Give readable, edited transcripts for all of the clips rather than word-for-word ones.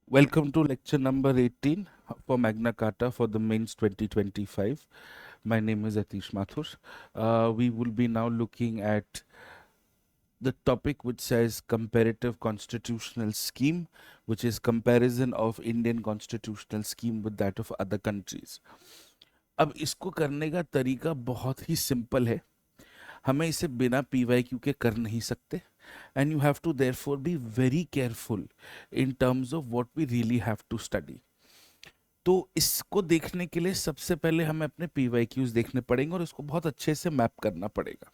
Welcome to lecture number 18 for Magna Carta for the Mains 2025. My name is Atish Mathur. We will be now looking at the topic which says comparative constitutional scheme, which is comparison of Indian constitutional scheme with that of other countries. अब इसको करने का तरीका बहुत ही simple है. हमें इसे बिना PYQ के कर नहीं सकते, and you have to therefore be very careful in terms of what we really have to study. तो इसको देखने के लिए सबसे पहले हमें अपने PYQs देखने पड़ेंगे और इसको बहुत अच्छे से मैप करना पड़ेगा.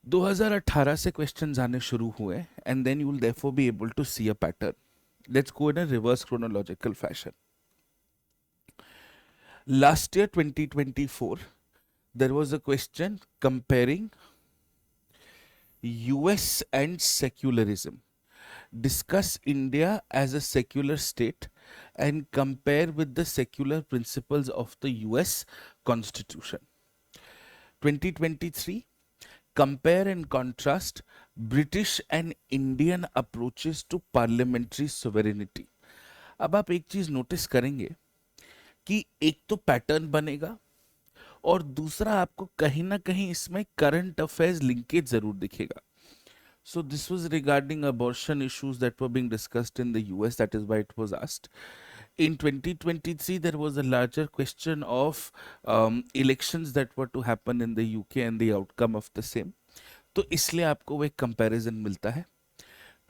2018 से क्वेश्चंस आने शुरू हुए and then you will therefore be able to see a pattern. Let's go in a reverse chronological fashion. Last year 2024 there was a question comparing US and secularism. Discuss India as a secular state and compare with the secular principles of the US Constitution. 2023, compare and contrast British and Indian approaches to parliamentary sovereignty. अब आप एक चीज notice करेंगे कि एक तो pattern बनेगा और दूसरा आपको कहीं ना कहीं इसमें करंट अफेयर्स लिंकेज जरूर दिखेगा. So this was regarding abortion issues that were being discussed in the US. That is why it was asked. In 2023, there was a larger question of elections that were to happen in the UK and the outcome of the same. तो इसलिए आपको वो एक comparison मिलता है.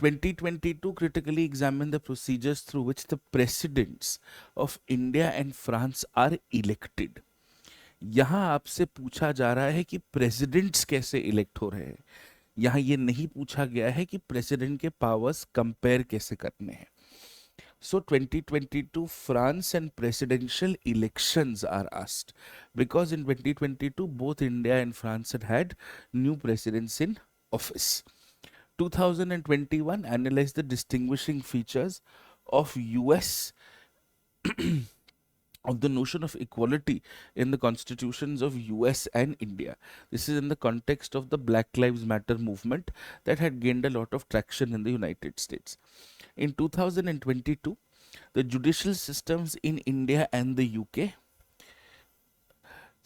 2022 critically examined the procedures through which the presidents of India and France are elected. यहाँ आपसे पूछा जा रहा है कि प्रेसिडेंट्स कैसे इलेक्ट हो रहे हैं. यहाँ ये नहीं पूछा गया है कि प्रेसिडेंट के पावर्स कंपेयर कैसे करने हैं. So 2022 France and presidential elections are asked because in 2022 both India and France had new presidents in office. 2021 analyzed the distinguishing features of US of the notion of equality in the constitutions of US and India. This is in the context of the Black Lives Matter movement that had gained a lot of traction in the United States. In 2022, the judicial systems in India and the UK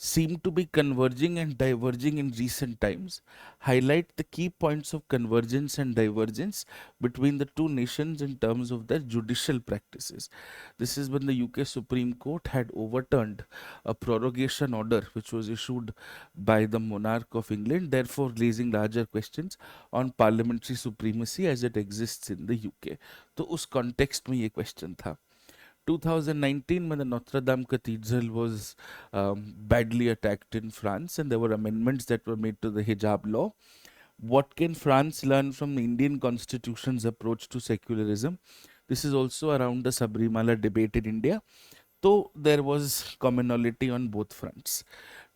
seem to be converging and diverging in recent times, highlight the key points of convergence and divergence between the two nations in terms of their judicial practices. This is when the UK Supreme Court had overturned a prorogation order which was issued by the monarch of England, therefore raising larger questions on parliamentary supremacy as it exists in the UK. तो उस context में ये question था. 2019 when the Notre Dame Cathedral was badly attacked in France and there were amendments that were made to the hijab law. What can France learn from the Indian constitution's approach to secularism? This is also around the Sabrimala debate in India. So there was commonality on both fronts.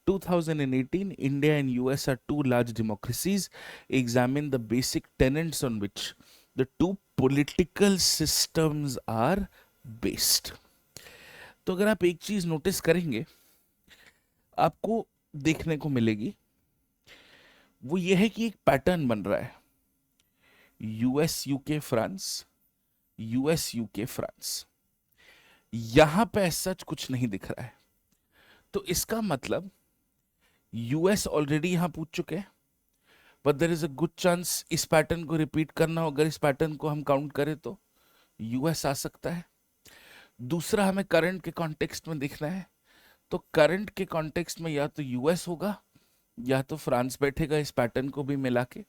2018, India and US are two large democracies. Examine the basic tenets on which the two political systems are based. तो अगर आप एक चीज notice करेंगे आपको देखने को मिलेगी वो ये है कि एक पैटर्न बन रहा है. US UK France, US UK France. यहां पे सच कुछ नहीं दिख रहा है. तो इसका मतलब यूएस ऑलरेडी यहां पूछ चुके हैं, but there is a good chance इस पैटर्न को रिपीट करना हो. अगर इस पैटर्न को हम काउंट करें तो यूएस आ सकता है. दूसरा हमें करंट के कॉन्टेक्स्ट में देखना है, तो करंट के कॉन्टेक्स्ट में या तो यूएस होगा या तो फ्रांस बैठेगा इस पैटर्न को भी मिला के.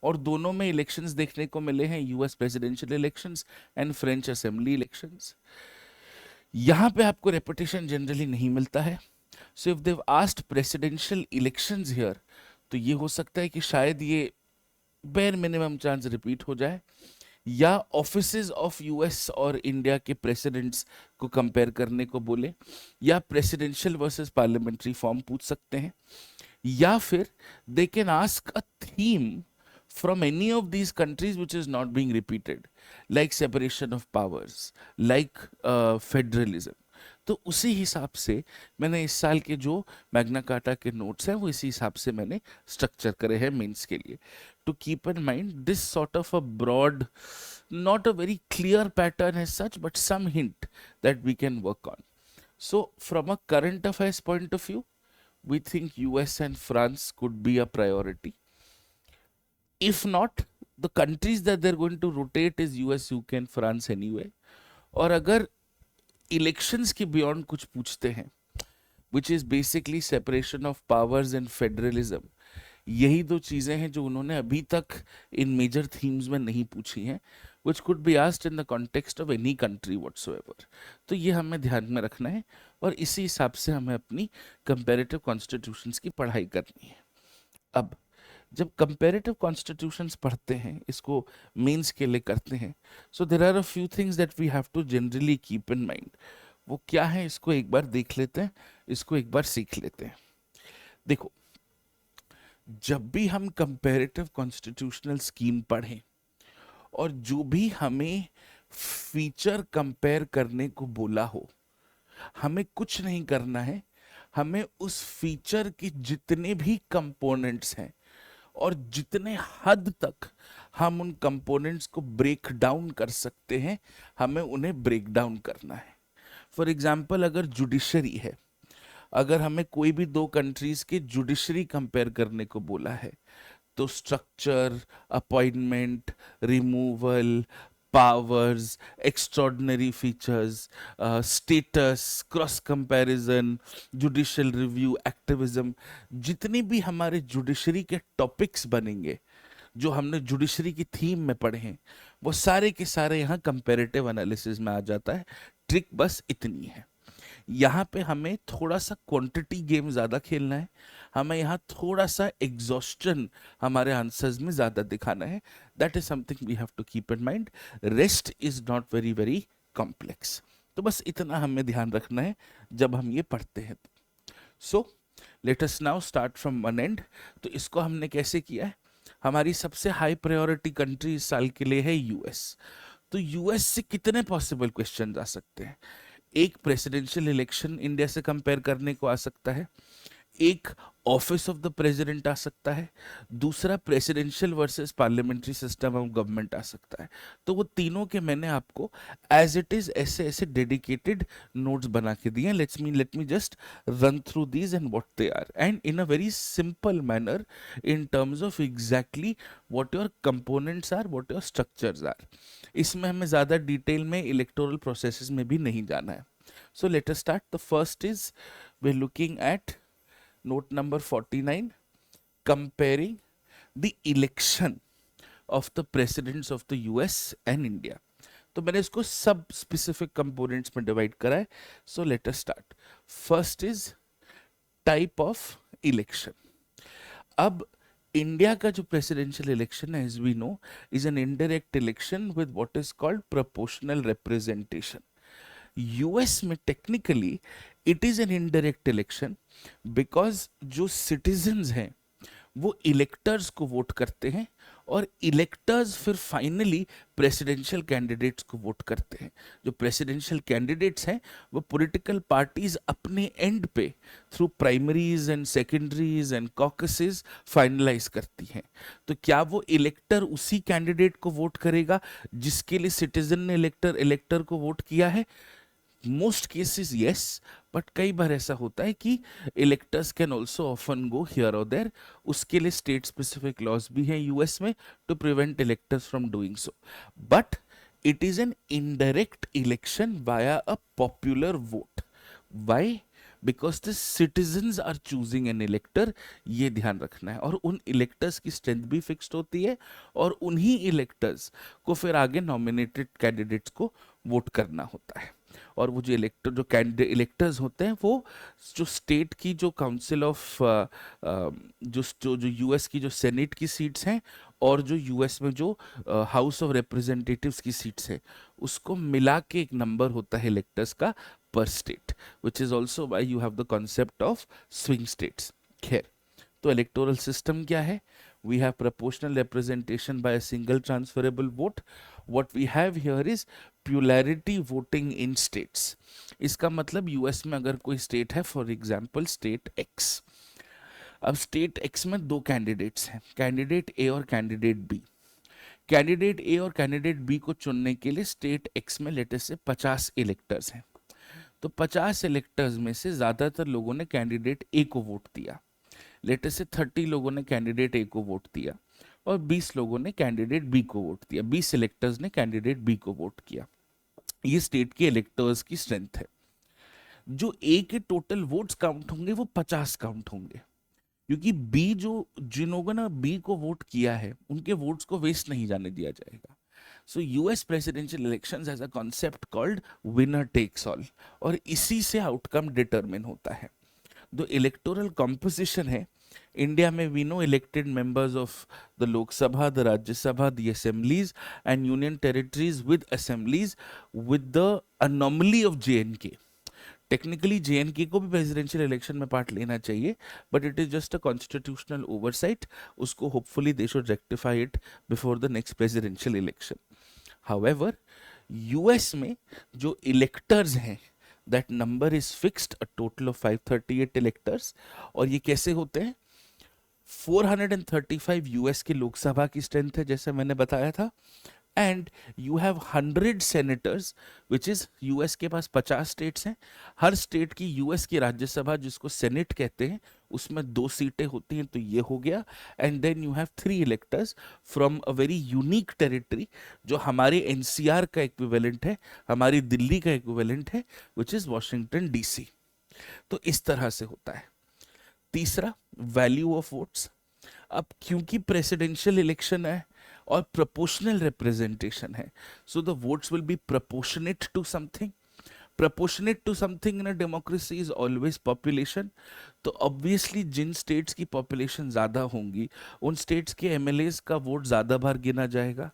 और दोनों में इलेक्शंस देखने को मिले हैं, US presidential elections and French assembly elections. यहां पे आपको रेपिटेशन जनरली नहीं मिलता है. So if they asked presidential elections here तो ये हो सकता है कि शायद ये बेयर मिनिमम चांस रिपीट हो जाए, या ऑफिसेज ऑफ यूएस और इंडिया के प्रेसिडेंट्स को कंपेयर करने को बोले, या प्रेसिडेंशियल वर्सेस पार्लियामेंट्री फॉर्म पूछ सकते हैं, या फिर they can ask a theme from any of these countries which is not being repeated, like separation of powers, like federalism. तो उसी हिसाब से मैंने इस साल के जो मैग्ना कार्टा के नोट्स हैं वो इसी हिसाब से मैंने स्ट्रक्चर करे हैं मेंस के लिए. To keep in mind this sort of a broad not a very clear pattern as such, but some hint that we can work on. So, from a current affairs point of view, we think US and France could be a priority. If not, the countries that they're going to rotate is US, UK and France anyway. और अगर elections के beyond कुछ पूछते हैं, which is basically separation of powers and federalism, यही दो चीजें हैं जो उन्होंने अभी तक इन मेजर थीम्स में नहीं पूछी हैं, which could be asked in the context of any country whatsoever. तो ये हमें ध्यान में रखना है और इसी हिसाब से हमें अपनी कंपैरेटिव कॉन्स्टिट्यूशंस की पढ़ाई करनी है. अब जब कंपैरेटिव कॉन्स्टिट्यूशंस पढ़ते हैं, इसको मेंस के लिए करते हैं, so there are a few things that we have to generally keep in mind. वो क्या है, इसको एक बार देख लेते हैं, इसको एक बार सीख लेते हैं. देखो, जब भी हम कंपैरेटिव कॉन्स्टिट्यूशनल स्कीम पढ़ें और जो भी हमें फीचर कंपेयर करने को बोला हो, हमें कुछ नहीं करना है. हमें उस फीचर के जितने भी कंपोनेंट्स हैं और जितने हद तक हम उन कंपोनेंट्स को ब्रेक डाउन कर सकते हैं, हमें उन्हें ब्रेक डाउन करना है. फॉर एग्जाम्पल, अगर जुडिशरी है, अगर हमें कोई भी दो कंट्रीज के जुडिशरी कंपेयर करने को बोला है, तो structure, appointment, removal, powers, extraordinary features, status, cross comparison, judicial review, activism, जितने भी हमारे जुडिशरी के टॉपिक्स बनेंगे जो हमने जुडिशरी की थीम में पढ़े हैं, वो सारे के सारे यहाँ कंपैरेटिव एनालिसिस में आ जाता है. ट्रिक बस इतनी है, यहाँ पे हमें थोड़ा सा क्वांटिटी गेम ज़्यादा खेलना है, हमें यहाँ थोड़ा सा एग्जॉस्शन हमारे आंसर्स में ज़्यादा दिखाना है. That is something we have to keep in mind. Rest is not very very complex. तो बस इतना हमें ध्यान रखना है जब हम ये पढ़ते हैं. सो let us now start from one and. तो इसको हमने कैसे किया है, हमारी सबसे हाई प्रायोरिटी कंट्री इस साल के लिए है यूएस. तो यूएस से कितने पॉसिबल क्वेश्चन आ सकते हैं. एक प्रेसिडेंशियल इलेक्शन इंडिया से कंपेयर करने को आ सकता है, एक ऑफिस ऑफ द प्रेसिडेंट आ सकता है, दूसरा presidential versus parliamentary system of government आ सकता है. तो वो तीनों के मैंने आपको एज इट इज ऐसे ऐसे डेडिकेटेड नोट्स बना के दिए. Let me just run through these and what they are, and in a very simple manner in terms of exactly what your components are, what your structures are. इसमें हमें ज़्यादा detail में electoral processes में भी नहीं जाना है. So let us start. The first is we're looking at note number 49, comparing the election of the presidents of the US and India. तो मैंने इसको सब स्पेसिफिक कंपोनेंट्स में डिवाइड करा है. So let us start. First is type of election. अब India का जो प्रेसिडेंशियल इलेक्शन है, as we know, is an indirect election with what is called proportional representation. US में technically it is an indirect election because जो citizens हैं वो electors को vote करते हैं और इलेक्टर्स फिर फाइनली प्रेसिडेंशियल कैंडिडेट्स को वोट करते हैं. जो प्रेसिडेंशियल कैंडिडेट्स हैं वो पॉलिटिकल पार्टीज अपने एंड पे through primaries and secondaries and caucuses finalise करती हैं. तो क्या वो इलेक्टर उसी कैंडिडेट को वोट करेगा जिसके लिए सिटीजन ने इलेक्टर को वोट किया है? मोस्ट केसेस यस, बट कई बार ऐसा होता है कि electors can also often go here और देयर. उसके लिए स्टेट स्पेसिफिक लॉज भी हैं यूएस में to prevent electors from doing so. But it is an indirect election via a popular vote. Why? Because the citizens are choosing an elector. ये ध्यान रखना है. और उन इलेक्टर्स की स्ट्रेंथ भी फिक्स्ड होती है और उन्हीं इलेक्टर्स को फिर आगे नॉमिनेटेड कैंडिडेट्स को वोट करना होता है. और वो जो इलेक्टर्स होते हैं वो जो स्टेट की जो काउंसिल ऑफ जो यूएस की जो सेनेट की सीट्स हैं और जो यूएस में जो हाउस ऑफ रिप्रेजेंटेटिव्स की सीट्स है उसको मिला के एक नंबर होता है इलेक्टर्स का पर state, which is also why you have the concept of swing states. खैर, तो इलेक्टोरल सिस्टम क्या है? We have proportional representation by a single transferable vote. What we have here is plurality voting in states. इसका मतलब US में अगर कोई state है, फॉर एग्जाम्पल स्टेट एक्स, अब स्टेट एक्स में दो कैंडिडेट्स हैं, कैंडिडेट ए और कैंडिडेट बी. कैंडिडेट ए और कैंडिडेट बी को चुनने के लिए स्टेट एक्स में लेटर से 50 इलेक्टर्स हैं। तो 50 इलेक्टर्स में से ज़्यादातर लोगों ने कैंडिडेट ए को वोट दिया, लेटर से 30 लोगों ने कैंडिडेट ए को वोट दिया और 20 लोगों ने कैंडिडेट बी को वोट दिया, 20 इलेक्टर्स ने कैंडिडेट बी को वोट किया। ये स्टेट के इलेक्टर्स की स्ट्रेंथ है। जो ए के टोटल वोट्स काउंट होंगे वो 50 काउंट होंगे, क्योंकि बी जो जिन लोगों ने बी को वोट किया है उनके वोट्स को वेस्ट नहीं जाने दिया जाएगा। So US presidential elections has a concept called winner takes all, और इसी से आउटकम डिटरमिन होता है। जो इलेक्टोरल कॉम्पोजिशन है इंडिया में, we know elected members of the Lok Sabha, the Rajya Sabha, the assemblies and union territories with assemblies with the anomaly of J and K. Technically J and K को भी प्रेसिडेंशियल इलेक्शन में पार्ट लेना चाहिए, but it is just a constitutional oversight. उसको hopefully they should rectify it before the next presidential election. However US में जो electors हैं that number is fixed, a total of 538 electors. और ये कैसे होते हैं? 435 यूएस की लोकसभा की स्ट्रेंथ है जैसे मैंने बताया था, and you have 100 senators, which is US के पास 50 स्टेट्स हैं। हर स्टेट की यूएस की राज्यसभा जिसको सेनेट कहते हैं उसमें 2 सीटें होती हैं, तो ये हो गया। And then you have 3 electors from a very unique territory जो हमारे एनसीआर का इक्विवेलेंट है, हमारी दिल्ली का इक्विवेलेंट है, विच इज वॉशिंगटन डीसी। तो इस तरह से होता है। तीसरा, वैल्यू ऑफ वोट्स। अब क्योंकि प्रेसिडेंशियल इलेक्शन है और प्रोपोर्शनल रिप्रेजेंटेशन है, so the votes will be proportionate to something. Proportionate to something in a democracy is always population. तो ऑब्वियसली जिन स्टेट्स की पॉपुलेशन ज़्यादा होंगी उन स्टेट्स के एमएलएस का वोट ज़्यादा बार गिना जाएगा।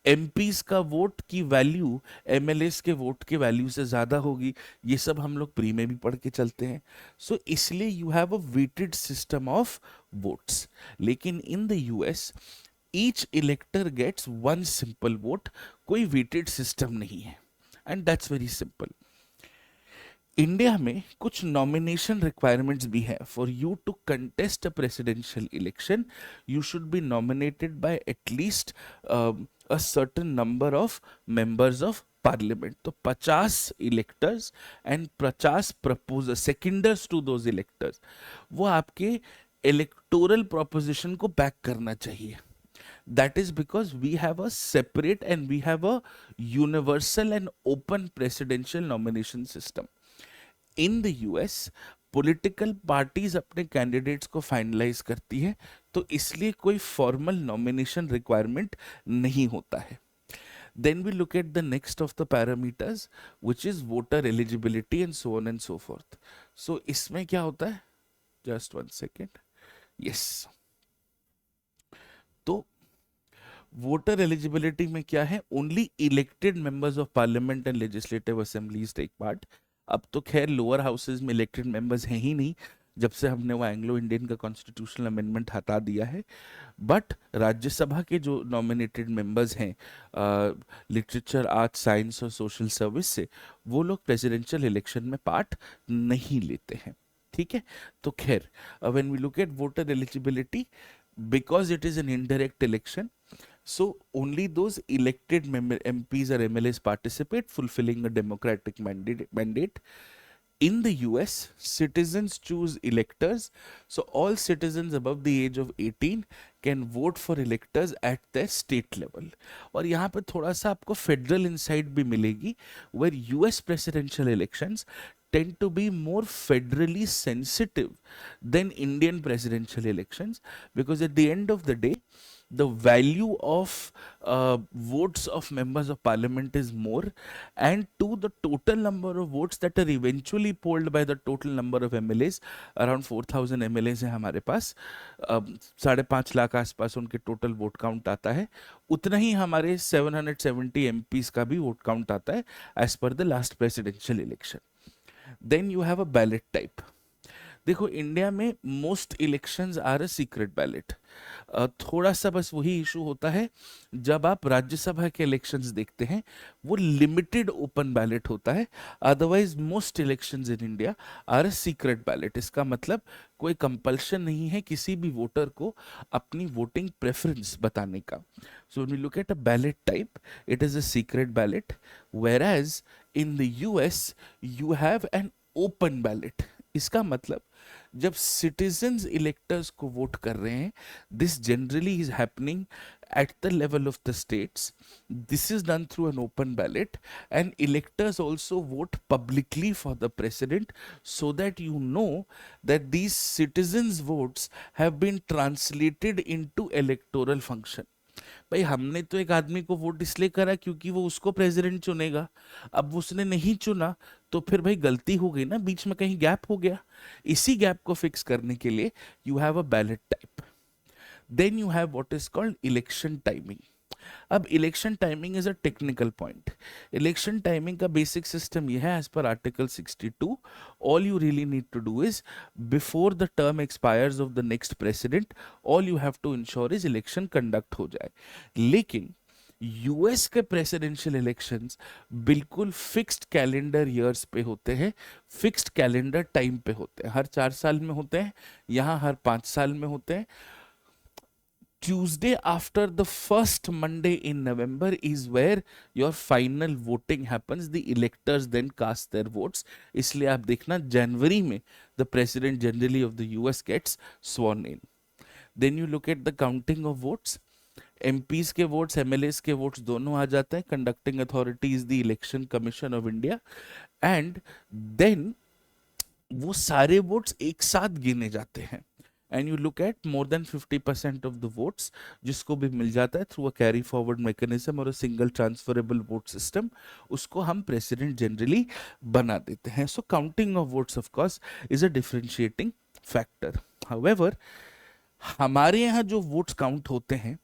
एमपीज का वोट की वैल्यू एमएलएस के वोट के वैल्यू से ज़्यादा होगी। ये सब हम लोग प्री में भी पढ़ के चलते हैं। सो इसलिए you have a weighted system of votes. लेकिन in the US each elector gets one simple vote, कोई वेटेड सिस्टम नहीं है, and that's very simple. India में कुछ नॉमिनेशन रिक्वायरमेंट्स भी है। For you to contest a presidential election you should be nominated by at least a certain number of members of parliament. तो 50 electors and 50 proposer seconders to those electors, वो आपके electoral proposition को back करना चाहिए। That is because we have a separate and we have a universal and open presidential nomination system. In the US, political parties अपने candidates को finalise करती है, तो इसलिए कोई फॉर्मल नॉमिनेशन रिक्वायरमेंट नहीं होता है। Then we look at the next of the parameters, which is voter eligibility and so on and so forth. So इसमें क्या होता है? Just one second. Yes. तो वोटर एलिजिबिलिटी में क्या है? Only elected members of parliament and legislative assemblies take part. अब तो खैर लोअर हाउसेज में इलेक्टेड मेंबर्स हैं ही नहीं, जब से हमने वो एंग्लो इंडियन का कॉन्स्टिट्यूशनल अमेंडमेंट हटा दिया है। बट राज्यसभा के जो नॉमिनेटेड मेंबर्स हैं लिटरेचर, आर्ट, साइंस और सोशल सर्विस से, वो लोग प्रेसिडेंशियल इलेक्शन में पार्ट नहीं लेते हैं। ठीक है, तो खैर when we look at voter eligibility, because it is an indirect election, so only those elected MPs or MLAs participate, fulfilling a democratic mandate. In the US, citizens choose electors, so all citizens above the age of 18 can vote for electors at their state level. और यहाँ पे थोड़ा सा आपको federal insight भी मिलेगी, where US presidential elections tend to be more federally sensitive than Indian presidential elections, because at the end of the day, the value of votes of members of parliament is more, and to the total number of votes that are eventually polled by the total number of MLAs, around 4000 MLAs हैं हमारे पास, 5.5 लाख आसपास उनके total vote count आता है, उतना ही हमारे 770 MPs का भी वोट काउंट आता है as per the last presidential election. Then you have a ballot type. देखो इंडिया में most elections are a secret ballot. थोड़ा सा बस वही इशू होता है, जब आप राज्यसभा के इलेक्शंस देखते हैं वो लिमिटेड ओपन बैलेट होता है। Otherwise most elections in India are a secret ballot. इसका मतलब कोई कंपल्शन नहीं है किसी भी वोटर को अपनी वोटिंग प्रेफरेंस बताने का। So when you look at a ballot type, it is a secret ballot, whereas in the US you have an open ballot। इसका मतलब जब सिटीजन्स इलेक्टर्स को वोट कर रहे हैं, this generally is happening at the level of the states. This is done through an open ballot, and electors also vote publicly for the president, so that you know that these citizens' votes have been translated into electoral function। भाई हमने तो एक आदमी को vote इसलिए करा क्योंकि वो उसको प्रेसिडेंट चुनेगा। अब उसने नहीं चुना तो फिर भाई गलती हो गई ना, बीच में कहीं गैप हो गया। इसी गैप को फिक्स करने के लिए you have a ballot type. Then you have what is called election timing. अब election timing is a technical point. Election timing का बेसिक सिस्टम यह है, as per article 62, all you really need to do is before the term expires of the next president, all you have to ensure is election conduct हो जाए। लेकिन US के presidential elections बिल्कुल fixed calendar years पे होते हैं, fixed calendar time पे होते हैं। हर 4 साल में होते हैं, यहाँ हर 5 साल में होते हैं। Tuesday after the first Monday in November is where your final voting happens. The electors then cast their votes. इसलिए आप देखना जनवरी में the president generally of the US gets sworn in. Then you look at the counting of votes. MPs के votes, MLAs के votes दोनों आ जाते हैं। Conducting authority is the Election Commission of India, and then वो सारे votes एक साथ गिने जाते हैं। And you look at more than 50% of the votes जिसको भी मिल जाता है through a carry forward mechanism और a single transferable vote system, उसको हम प्रेसिडेंट जनरली बना देते हैं। So counting of votes of course is a differentiating factor. However हमारे यहाँ जो वोट्स काउंट होते हैं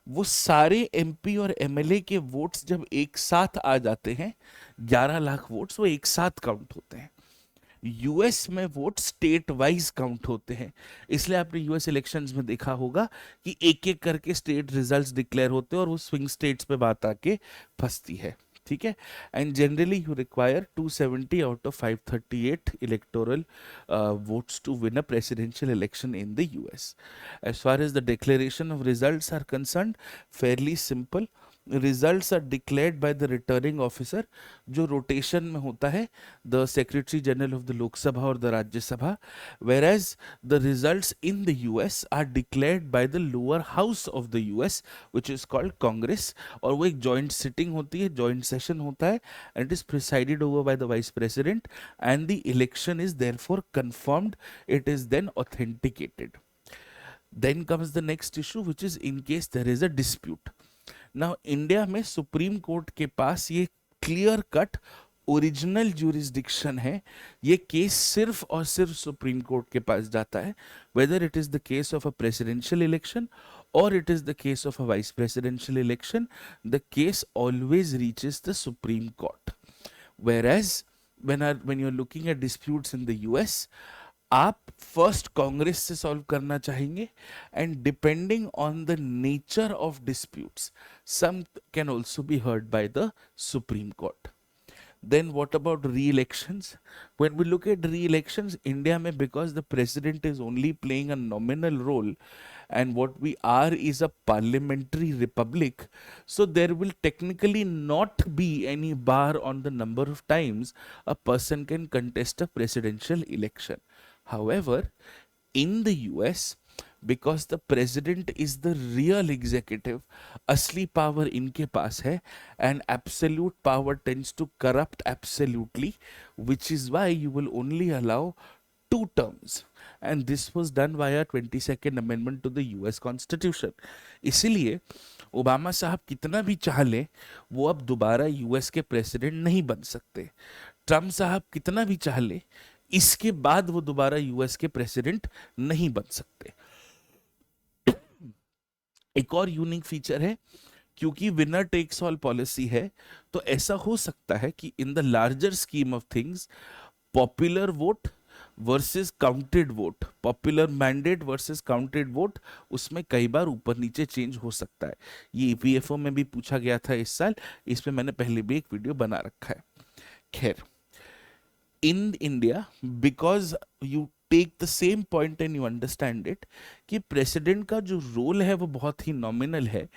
वो सारे एमपी और एमएलए के वोट्स जब एक साथ आ जाते हैं, 11 लाख वोट्स वो एक साथ काउंट होते हैं। यूएस में वोट स्टेट वाइज काउंट होते हैं, इसलिए आपने यूएस इलेक्शंस में देखा होगा कि एक एक करके स्टेट रिजल्ट्स डिक्लेयर होते हैं और वो स्विंग स्टेट्स पे बात आके फंसती है। ठीक है, and generally you require 270 out of 538 electoral votes to win a presidential election in the US. As far as the declaration of results are concerned, fairly simple. Results are declared by the returning officer, जो rotation में होता है, the secretary general of the Lok Sabha और the Rajya Sabha, whereas the results in the US are declared by the lower house of the US, which is called Congress, और वो एक joint sitting होती है, joint session होता है, and it is presided over by the vice president, and the election is therefore confirmed, it is then authenticated. Then comes the next issue, which is in case there is a dispute. Now India में supreme court के पास ये clear cut original jurisdiction है। ये case सिर्फ और सिर्फ supreme court के पास जाता है, whether it is the case of a presidential election or it is the case of a vice presidential election, the case always reaches the Supreme Court. Whereas when you're looking at disputes in the US, आप first Congress से solve करना चाहेंगे, and depending on the nature of disputes some can also be heard by the supreme court. Then what about re-elections? When we look at re-elections, India mein, because the president is only playing a nominal role, and what we are is a parliamentary republic, so there will technically not be any bar on the number of times a person can contest a presidential election. However, in the US, because the president is the real executive, असली power इनके पास है, and absolute power tends to corrupt absolutely, which is why you will only allow 2 terms, and this was done via 22nd amendment to the US constitution. इसीलिए Obama साहब कितना भी चाह ले वो अब दोबारा यूएस के प्रेसिडेंट नहीं बन सकते। ट्रम्प साहब कितना भी चाह ले इसके बाद वो दोबारा यूएस के प्रेसिडेंट नहीं बन सकते। एक और यूनिक फीचर है, क्योंकि विनर टेक्स ऑल पॉलिसी है, तो ऐसा हो सकता है कि in the larger scheme of things popular vote versus counted vote, popular mandate versus counted vote, उसमें कई बार ऊपर नीचे चेंज हो सकता है। ये ईपीएफओ में भी पूछा गया था इस साल, इसमें मैंने पहले भी एक वीडियो बना रखा है। खैर, in India, because you take the same point and you understand it, कि प्रेसिडेंट का जो रोल है वो बहुत ही नॉमिनल है।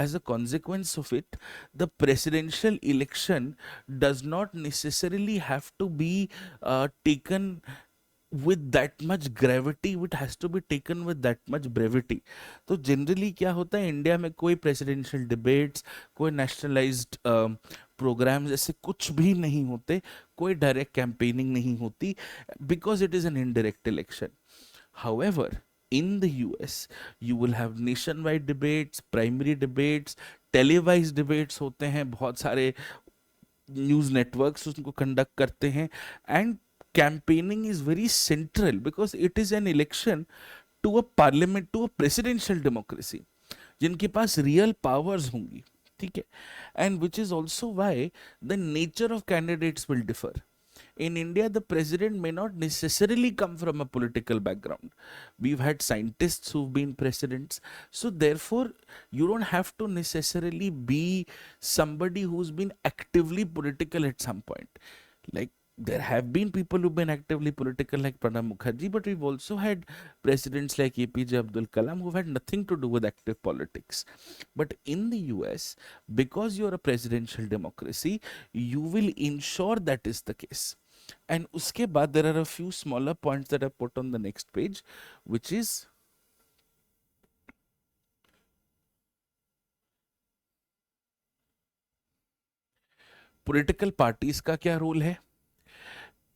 As a consequence of it, the presidential election does not necessarily have to be taken with that much gravity, it has to be taken with that much brevity। तो generally क्या होता है, India में कोई presidential debates, कोई nationalised programmes ऐसे कुछ भी नहीं होते, कोई डायरेक्ट कैंपेनिंग नहीं होती, because it is an indirect election. However, in the US, you will have nationwide debates, primary debates, televised debates होते हैं, बहुत सारे न्यूज़ नेटवर्क्स उसको कंडक्ट करते हैं, and campaigning is very central because it is an election to a parliament, to a presidential democracy, जिनके पास real powers होंगी, ठीक है, and which is also why the nature of candidates will differ. In India, the president may not necessarily come from a political background. We've had scientists who've been presidents. So, therefore, you don't have to necessarily be somebody who's been actively political at some point. Like, there have been people who've been actively political, like Pranab Mukherjee, but we've also had presidents like APJ Abdul Kalam who've had nothing to do with active politics. But in the US, because you're a presidential democracy, you will ensure that is the case. And uske baad, there are a few smaller points that I put on the next page, which is political parties का क्या role है,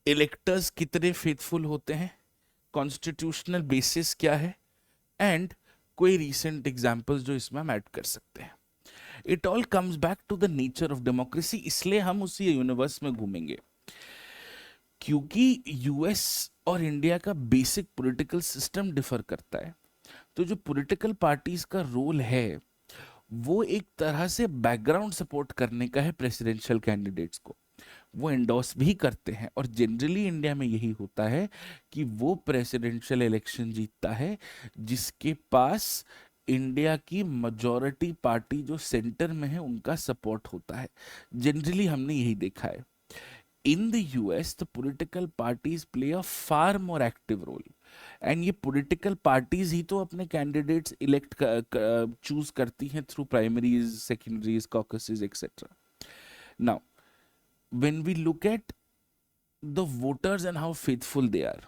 electors कितने faithful होते हैं, constitutional basis क्या है, and कोई recent examples जो इसमें हम ऐड कर सकते हैं। It all comes back to the nature of democracy, इसलिए हम उसी यूनिवर्स में घूमेंगे, क्योंकि यूएस और इंडिया का बेसिक पॉलिटिकल सिस्टम डिफर करता है। तो जो पॉलिटिकल पार्टीज का रोल है वो एक तरह से बैकग्राउंड सपोर्ट करने का है प्रेसिडेंशियल कैंडिडेट्स को, वो एंडोर्स भी करते हैं, और जनरली इंडिया में यही होता है कि वो प्रेसिडेंशियल इलेक्शन जीतता है जिसके पास इंडिया की मेजॉरिटी पार्टी जो सेंटर में है उनका सपोर्ट होता है। जनरली हमने यही देखा है। In the US, the political parties play a far more active role, and ये पॉलिटिकल पार्टीज ही तो अपने कैंडिडेट्स इलेक्ट चूज करती हैं through primaries, secondaries, caucuses etcetera. Now when we look at the voters and how faithful they are,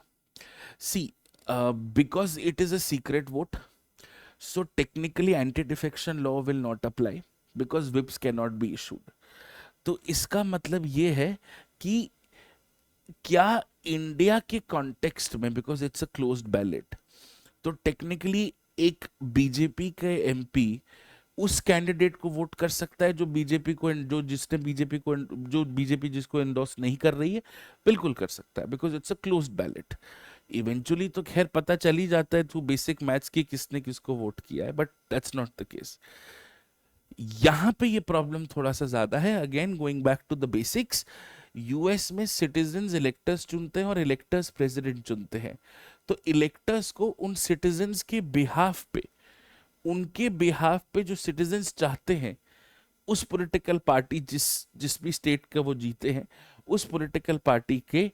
see, because it is a secret vote, so technically anti-defection law will not apply because whips cannot be issued। तो इसका मतलब ये है कि क्या India के context में, because it's a closed ballot, तो टेक्निकली एक बीजेपी के एमपी उस कैंडिडेट को वोट कर सकता है जो बीजेपी को, जो जिसने बीजेपी को, जो बीजेपी जिसको एंडोर्स नहीं कर रही है, बिल्कुल कर सकता है, because it's a closed ballot. Eventually तो खैर पता चल ही जाता है थ्रू बेसिक मैथ्स की किसने किसको वोट किया है, but that's not the case. यहां पे ये प्रॉब्लम थोड़ा सा ज्यादा है। Again going back to the basics, US में सिटीजन्स इलेक्टर्स चुनते हैं और इलेक्टर्स प्रेसिडेंट चुनते हैं। तो इलेक्टर्स को उन सिटीजन्स के बिहाफ पे, उनके बिहाफ पे जो सिटीजन्स चाहते हैं, उस पॉलिटिकल पार्टी जिस भी स्टेट का वो जीते हैं, उस पॉलिटिकल पार्टी के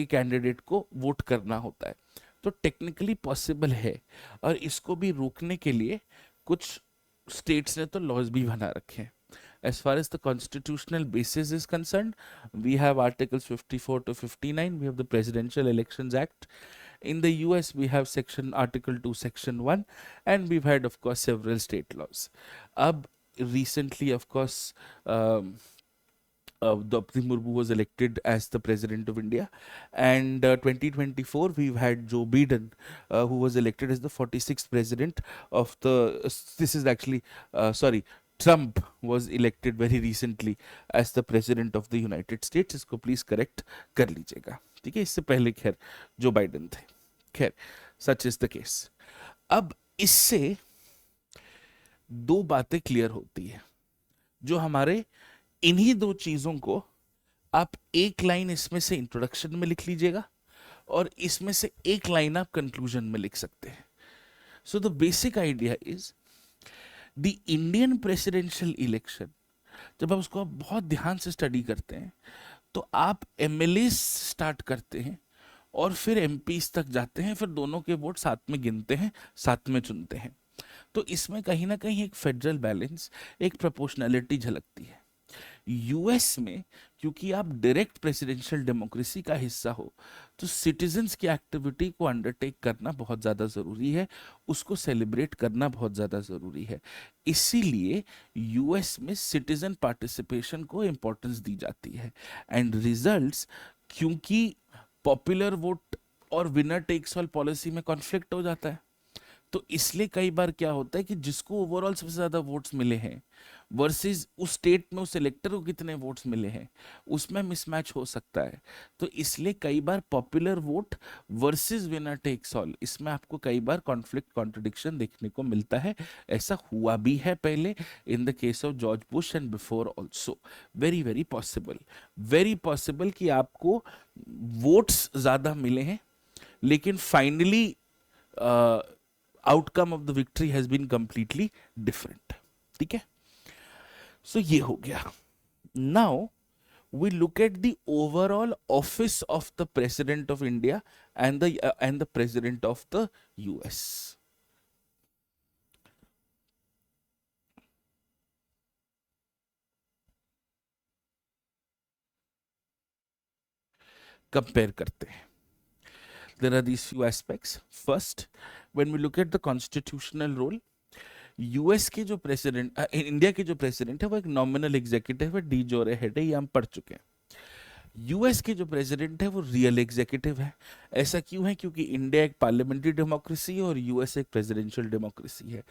कैंडिडेट को वोट करना होता है। तो टेक्निकली पॉसिबल है, और इसको भी रोकने के लिए कुछ स्टेट्स ने तो लॉज भी बना रखे हैं। As far as the constitutional basis is concerned, we have Articles 54 to 59. We have the Presidential Elections Act. In the US, we have Article 2, Section 1, and we've had, of course, several state laws. Recently, of course, Draupadi Murmu was elected as the President of India, and 2024 we've had Joe Biden, who was elected as the 46th President of the. This is actually, sorry, Trump was elected very recently as the President of the United States. इसको please correct कर लीजिएगा, ठीक है? इससे पहले खैर जो Biden थे। खैर, such is the case। अब इससे दो बातें क्लियर होती है, जो हमारे इन्हीं दो चीजों को आप एक लाइन इसमें से इंट्रोडक्शन में लिख लीजिएगा, और इसमें से एक लाइन आप कंक्लूजन में लिख सकते हैं. So the basic idea is the Indian presidential election, जब आप उसको आप बहुत ध्यान से स्टडी करते हैं तो आप एमएलए स्टार्ट करते हैं और फिर एमपीज तक जाते हैं, फिर दोनों के वोट साथ में गिनते हैं, साथ में चुनते हैं. तो इसमें कहीं ना कहीं एक फेडरल बैलेंस, एक प्रोपोर्शनैलिटी झलकती है. यूएस में क्योंकि आप डायरेक्ट प्रेसिडेंशियल डेमोक्रेसी का हिस्सा हो, तो सिटीजन्स की एक्टिविटी को अंडरटेक करना बहुत ज़्यादा ज़रूरी है, उसको सेलिब्रेट करना बहुत ज़्यादा ज़रूरी है. इसीलिए यूएस में सिटीजन पार्टिसिपेशन को इम्पोर्टेंस दी जाती है. एंड रिजल्ट्स, क्योंकि पॉपुलर वोट और विनर टेक्स ऑल पॉलिसी में कॉन्फ्लिक्ट हो जाता है, तो इसलिए कई बार क्या होता है कि जिसको ओवरऑल सबसे ज्यादा वोट्स मिले हैं वर्सेस उस स्टेट में उस इलेक्टर को कितने वोट्स मिले हैं, उसमें मिसमैच हो सकता है. तो इसलिए कई बार popular vote versus winner takes all, इसमें आपको कई बार कॉन्फ्लिक्ट कॉन्ट्रडिक्शन देखने को मिलता है. ऐसा हुआ भी है पहले in the case of George Bush and before also. Very very possible कि आपको वोट्स ज्यादा मिले हैं, लेकिन finally outcome of the victory has been completely different. ठीक है, सो ये हो गया. Now we look at the overall office of the president of India and the president of the US. Compare करते हैं. There are these few aspects. First, when we look at the constitutional role, US के जो president, India के जो president है वो एक nominal executive है, डी जोरे हेड है, ये हम पढ़ चुके हैं. यूएस के जो प्रेसिडेंट है वो रियल एग्जीक्यूटिव है. ऐसा क्यों है? क्योंकि इंडिया एक पार्लियामेंट्री डेमोक्रेसी है और यूएस एक प्रेसिडेंशियल डेमोक्रेसी है.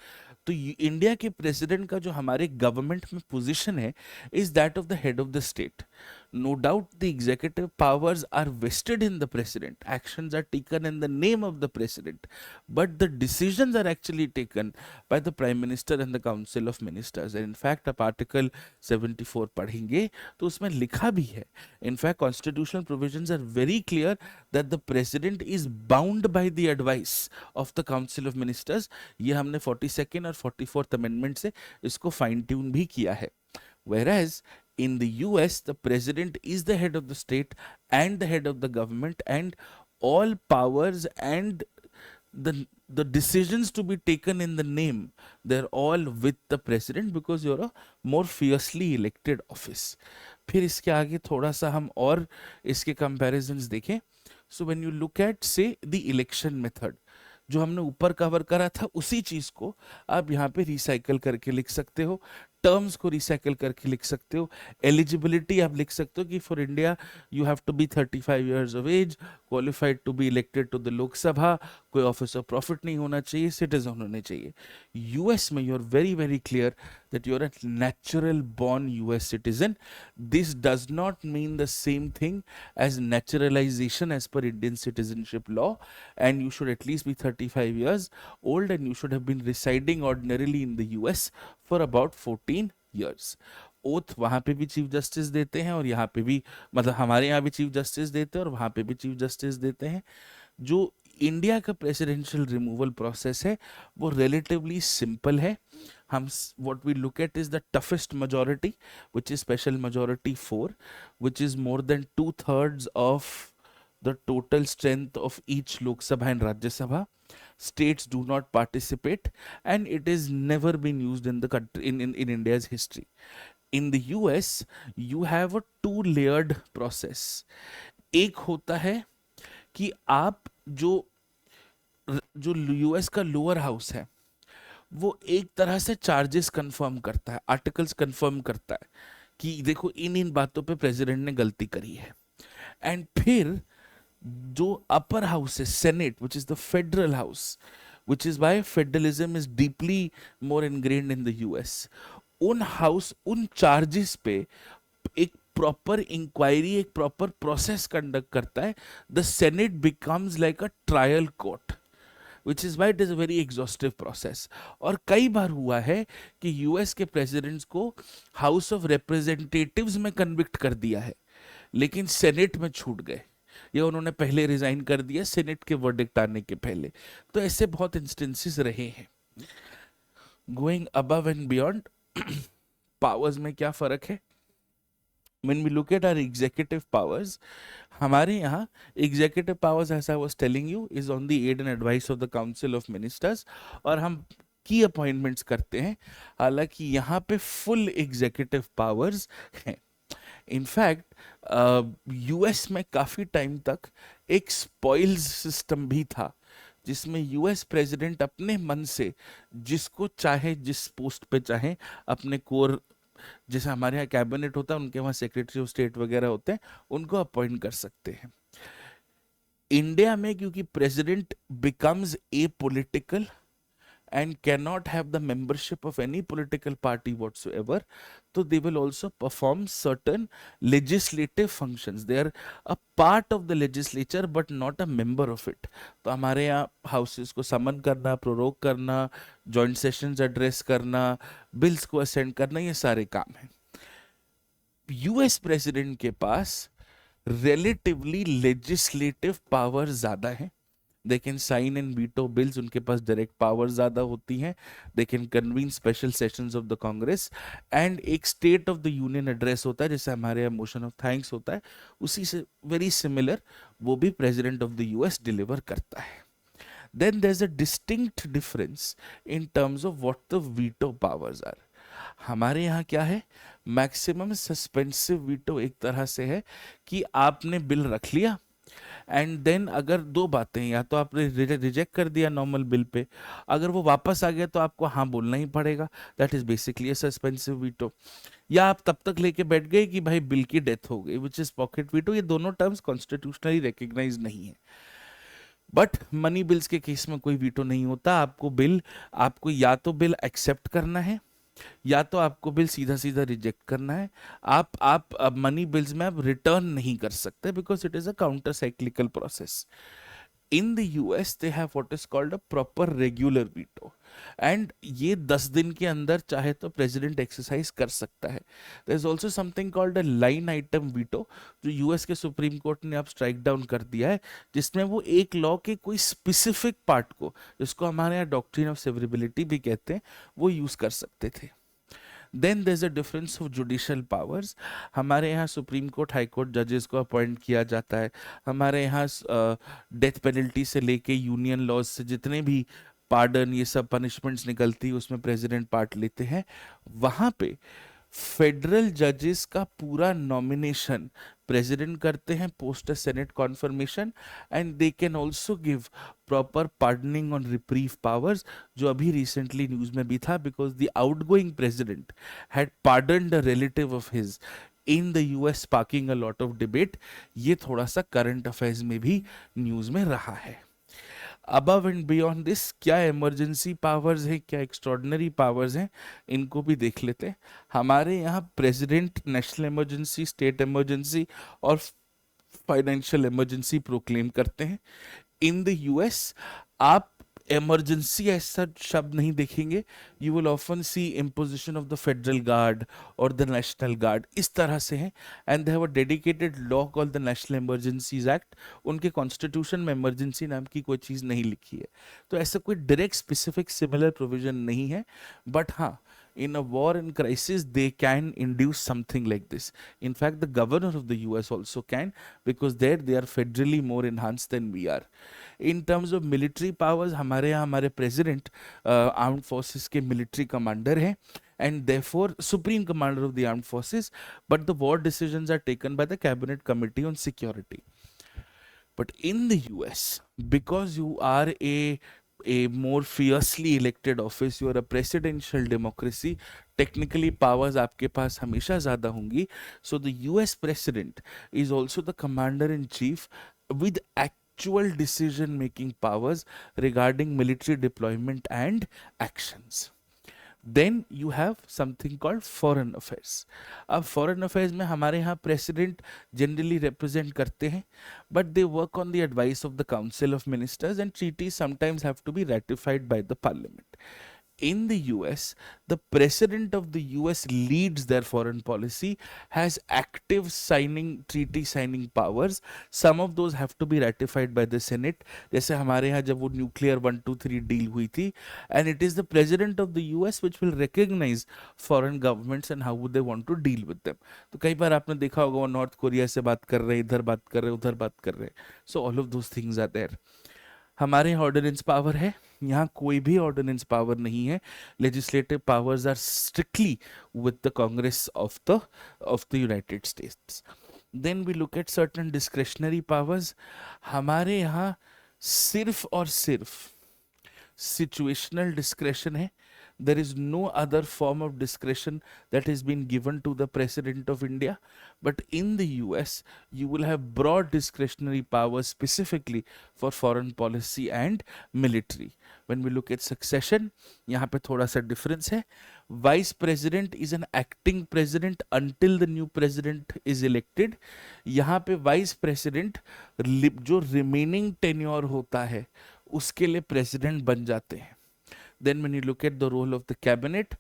तो इंडिया के प्रेसिडेंट का जो हमारे गवर्नमेंट में पोजीशन है is that of the head of the state. No doubt the executive powers are vested in the president. Actions are taken in the name of the president. But the decisions are actually taken by the Prime Minister and the Council of Ministers. And in fact, आप Article 74 पढ़ेंगे तो उसमें लिखा भी है. In fact, constitutional provisions are very clear that the president is bound by the advice of the Council of Ministers. ये हमने 42nd और 44th Amendment से इसको फाइन ट्यून भी किया है. Whereas in the US, the president is the head of the state and the head of the government, and all powers and the decisions to be taken in the name, they're all with the president because you're a more fiercely elected office. फिर इसके आगे थोड़ा सा हम और इसके comparisons देखें. So when you look at say the election method, जो हमने ऊपर कवर करा था उसी चीज को आप यहाँ पे रिसाइकल करके लिख सकते हो, टर्म्स को रिसाइकल करके लिख सकते हो. एलिजिबिलिटी आप लिख सकते हो कि for India you have to be 35 years of age, qualified to be elected to the Lok Sabha, कोई ऑफिस ऑफ प्रॉफिट नहीं होना चाहिए, सिटीजन होने चाहिए. यूएस में you are very clear that you're a natural born US citizen. This does not mean the same thing as naturalization as per Indian citizenship law, and you should at least be 35 years old and you should have been residing ordinarily in the US for about 14 years. Oath वहां पे भी chief justice देते हैं और यहाँ पे भी, मतलब हमारे यहाँ भी चीफ जस्टिस देते हैं और वहां पे भी चीफ जस्टिस देते हैं. जो इंडिया का प्रेसिडेंशियल रिमूवल प्रोसेस है वो रिलेटिवली सिंपल है. हम what we look at is the toughest majority, which is special majority 4, which is more than 2/3 of the total strength of each Lok Sabha and Rajya Sabha. States do not participate, and it is never been used in the country in India's history. In the US, you have a two-layered process. एक होता है कि आप जो US का lower house है वो एक तरह से चार्जेस कंफर्म करता है, आर्टिकल्स कंफर्म करता है कि देखो इन बातों पे प्रेसिडेंट ने गलती करी है. एंड फिर जो अपर हाउस है, senate, which is the federal house, which is why federalism is deeply more ingrained in the US, उन हाउस उन चार्जेस पे एक प्रॉपर इंक्वायरी, एक प्रॉपर प्रोसेस कंडक्ट करता है. The senate becomes like a trial court, which is why it is a very exhaustive process. और कई बार हुआ है कि यूएस के प्रेसिडेंट्स को हाउस ऑफ रिप्रेजेंटेटिव्स में कन्विक्ट कर दिया है लेकिन सेनेट में छूट गए. या उन्होंने पहले रिजाइन कर दिया सेनेट के वर्डिक्ट आने के पहले। तो ऐसे बहुत इंस्टेंसेस रहे हैं। Going above and beyond, powers में क्या फर्क है? When we look at our executive powers, हमारे यहाँ executive powers, as I was telling you, is on the aid and advice of the council of ministers, और हम की अपॉइंटमेंट्स करते हैं। हालांकि यहाँ पे फुल एग्जीक्यूटिव पावर्स हैं। इनफैक्ट यूएस में काफ़ी टाइम तक एक स्पॉइल्स सिस्टम भी था, जिसमें यूएस प्रेसिडेंट अपने मन से जिसको चाहे, जिस पोस्ट पे चाहे, अपने कोर, जैसे हमारे यहाँ कैबिनेट होता है, उनके वहाँ सेक्रेटरी ऑफ स्टेट वगैरह होते हैं, उनको अपॉइंट कर सकते हैं। इंडिया में क्योंकि president becomes a political and cannot have the membership of any political party whatsoever, so they will also perform certain legislative functions. They are a part of the legislature but not a member of it. तो हमारे यहाँ houses को समन करना, prorogue करना, joint sessions address करना, bills को ascend करना, ये सारे काम हैं। यूएस प्रेसिडेंट के पास रिलेटिवली लेजिस्लेटिव पावर ज्यादा है। They can sign and veto bills, उनके पास डायरेक्ट पावर ज्यादा होती हैं। They can convene special sessions of the Congress, and एक State of the Union address होता है, जैसे हमारे यहाँ मोशन ऑफ थैंक्स होता है, उसी से वेरी सिमिलर वो भी president of the US deliver करता है। Then there is a distinct difference in terms of what the veto powers are. हमारे यहाँ क्या है? मैक्सिमम सस्पेंसिव वीटो एक तरह से है कि आपने बिल रख लिया एंड देन अगर दो बातें, या तो आपने रिजेक्ट कर दिया नॉर्मल बिल पे, अगर वो वापस आ गया तो आपको हाँ बोलना ही पड़ेगा, that is basically a suspensive veto. या आप तब तक लेके बैठ गए कि भाई बिल की डेथ हो गई, विच इज पॉकेट वीटो। ये दोनों टर्म्स कॉन्स्टिट्यूशनली रिकग्नाइज नहीं है। बट मनी बिल्स के केस में कोई वीटो नहीं होता। आपको या तो बिल एक्सेप्ट करना है, या तो आपको बिल सीधा सीधा रिजेक्ट करना है। आप मनी बिल्स में आप रिटर्न नहीं कर सकते, because it is a counter cyclical process. In the US they have what is called a proper regular veto, and ये 10 दिन के अंदर चाहे तो प्रेसिडेंट एक्सरसाइज कर सकता है। There is also something called a line item veto, जो यूएस के सुप्रीम कोर्ट ने अब स्ट्राइक डाउन कर दिया है, जिसमें वो एक लॉ के कोई स्पेसिफिक पार्ट को, जिसको हमारे यहाँ डॉक्ट्रिन ऑफ सेवरेबिलिटी भी कहते हैं, वो यूज कर सकते थे। Then there is a difference of judicial powers. हमारे यहाँ सुप्रीम कोर्ट, हाई कोर्ट जजेस को अपॉइंट किया जाता है। हमारे यहाँ डेथ पेनल्टी से लेके यूनियन लॉज से जितने भी पार्डन, ये सब पनिशमेंट्स निकलती है, उसमें प्रेसिडेंट पार्ट लेते हैं। वहाँ पे फेडरल जजेस का पूरा नॉमिनेशन प्रेसिडेंट करते हैं post Senate confirmation, and they can also give proper pardoning on reprieve powers, जो अभी रिसेंटली न्यूज में भी था, because the outgoing president had pardoned a relative of his in the US, sparking a lot of debate. ये थोड़ा सा current affairs में भी न्यूज में रहा है। अबव एंड बियॉन्ड दिस, क्या इमरजेंसी पावर्स है, क्या एक्स्ट्रॉर्डनरी पावर्स हैं, इनको भी देख लेते हैं। हमारे यहाँ president national emergency, state emergency और फाइनेंशियल इमरजेंसी प्रोक्लेम करते हैं। इन द यूएस आप इमरजेंसी ऐसा शब्द नहीं देखेंगे। You will often see imposition of the federal guard और द नेशनल गार्ड, इस तरह से है। And they have a dedicated law called the national emergencies act. उनके कॉन्स्टिट्यूशन में इमरजेंसी नाम की कोई चीज़ नहीं लिखी है, तो ऐसा कोई डायरेक्ट स्पेसिफिक सिमिलर प्रोविजन नहीं है। बट हाँ, in a war and crisis they can induce something like this. In fact, the governor of the US also can, because there they are federally more enhanced than we are. In terms of military powers, हमारे यहाँ हमारे president armed forces के military commander हैं, and therefore supreme commander of the armed forces, but the war decisions are taken by the cabinet committee on security. But in the US, because you are a more fiercely elected office, you are a presidential democracy, technically powers आपके पास हमेशा ज़्यादा होंगी। So the US president is also the commander in chief with actual decision making powers regarding military deployment and actions. Then you have something called foreign affairs. अब foreign affairs में हमारे यहाँ president generally represent करते हैं, but they work on the advice of the council of ministers, and treaties sometimes have to be ratified by the parliament. in the US, the president of the US leads their foreign policy, has active signing, treaty signing powers. Some of those have to be ratified by the Senate. जैसे हमारे यहाँ जब वो nuclear 1 2 3 deal हुई थी, and it is the president of the US which will recognize foreign governments and how would they want to deal with them. तो कई बार आपने देखा होगा वो नॉर्थ कोरिया से बात कर रहे हैं, इधर बात कर रहे हैं, उधर बात कर रहे हैं. So all of those things are there. हमारे यहाँ ऑर्डिनेंस पावर है, यहाँ कोई भी ऑर्डिनेंस पावर नहीं है. Legislative powers are strictly with the congress of the united states. Then we look at certain discretionary powers. हमारे यहाँ सिर्फ और सिर्फ सिचुएशनल डिस्क्रेशन है. There is no other form of discretion that has been given to the President of India. But in the US, you will have broad discretionary powers specifically for foreign policy and military. When we look at succession, यहाँ पे थोड़ा सा difference है. Vice President is an acting president until the new president is elected. यहाँ पे Vice President जो remaining tenure होता है, उसके लिए president बन जाते हैं. Then when you look at the role of the cabinet,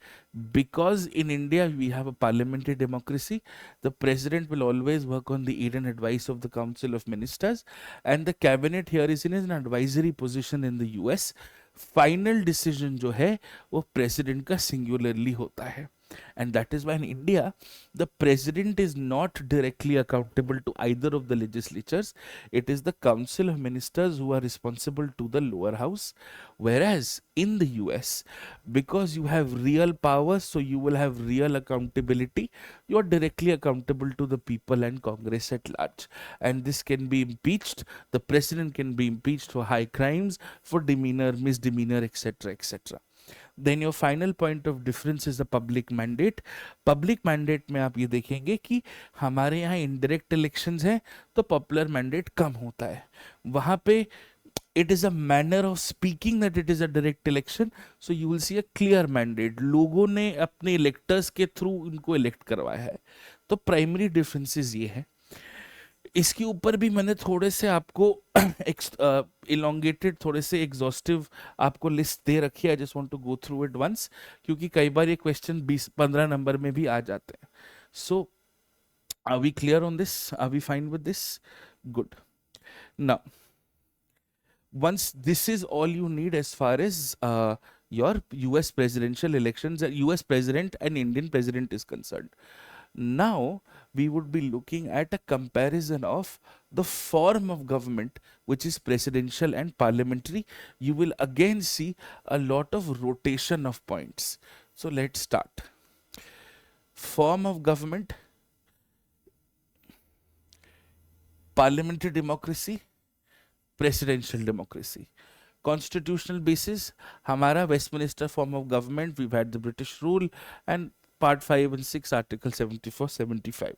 because in India we have a parliamentary democracy, the president will always work on the aid and advice of the council of ministers, and the cabinet here is in an advisory position. In the US, final decision जो है वो president का singularly होता है. And that is why in India, the president is not directly accountable to either of the legislatures. It is the council of ministers who are responsible to the lower house. Whereas in the US, because you have real powers, so you will have real accountability. You are directly accountable to the people and Congress at large. And this can be impeached. The president can be impeached for high crimes, for demeanor, misdemeanor, etc., etc. Then your final point of difference is the public mandate. Public mandate में आप ये देखेंगे कि हमारे यहाँ indirect elections हैं तो popular mandate कम होता है. वहाँ पे it is a manner of speaking that it is a direct election, so you will see a clear mandate. लोगों ने अपने electors के through इनको elect करवाया है. तो primary differences ये है. इसके ऊपर भी मैंने थोड़े से आपको इलोंगेटेड, थोड़े से एग्जॉस्टिव आपको लिस्ट दे रखी है. I just want to go through it once, क्योंकि कई बार ये क्वेश्चन 20-15 नंबर में भी आ जाते हैं. So are we clear on this? Are we fine with this? Good. Now once this is all you need as far as your US presidential elections, US president and Indian president is concerned. Now we would be looking at a comparison of the form of government, which is presidential and parliamentary. You will again see a lot of rotation of points. So let's start. Form of government, parliamentary democracy, presidential democracy. Constitutional basis, हमारा Westminster form of government, we've had the British rule, and part 5 and 6, article 74-75.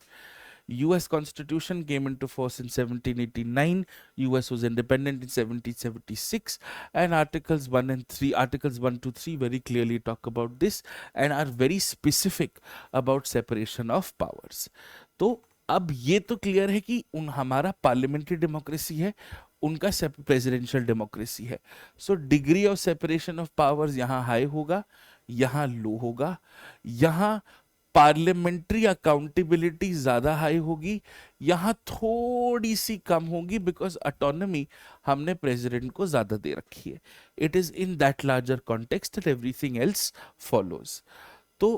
US Constitution came into force in 1789. US was independent in 1776, and articles 1 to 3 very clearly talk about this and are very specific about separation of powers. तो अब ये तो clear है कि हमारा parliamentary democracy है, उनका presidential democracy है. So degree of separation of powers यहाँ हाई होगा, यहाँ लो होगा. यहाँ पार्लियामेंट्री अकाउंटेबिलिटी ज्यादा हाई होगी, यहाँ थोड़ी सी कम होगी, बिकॉज ऑटोनॉमी हमने प्रेसिडेंट को ज्यादा दे रखी है. It is in that larger context that everything else follows. तो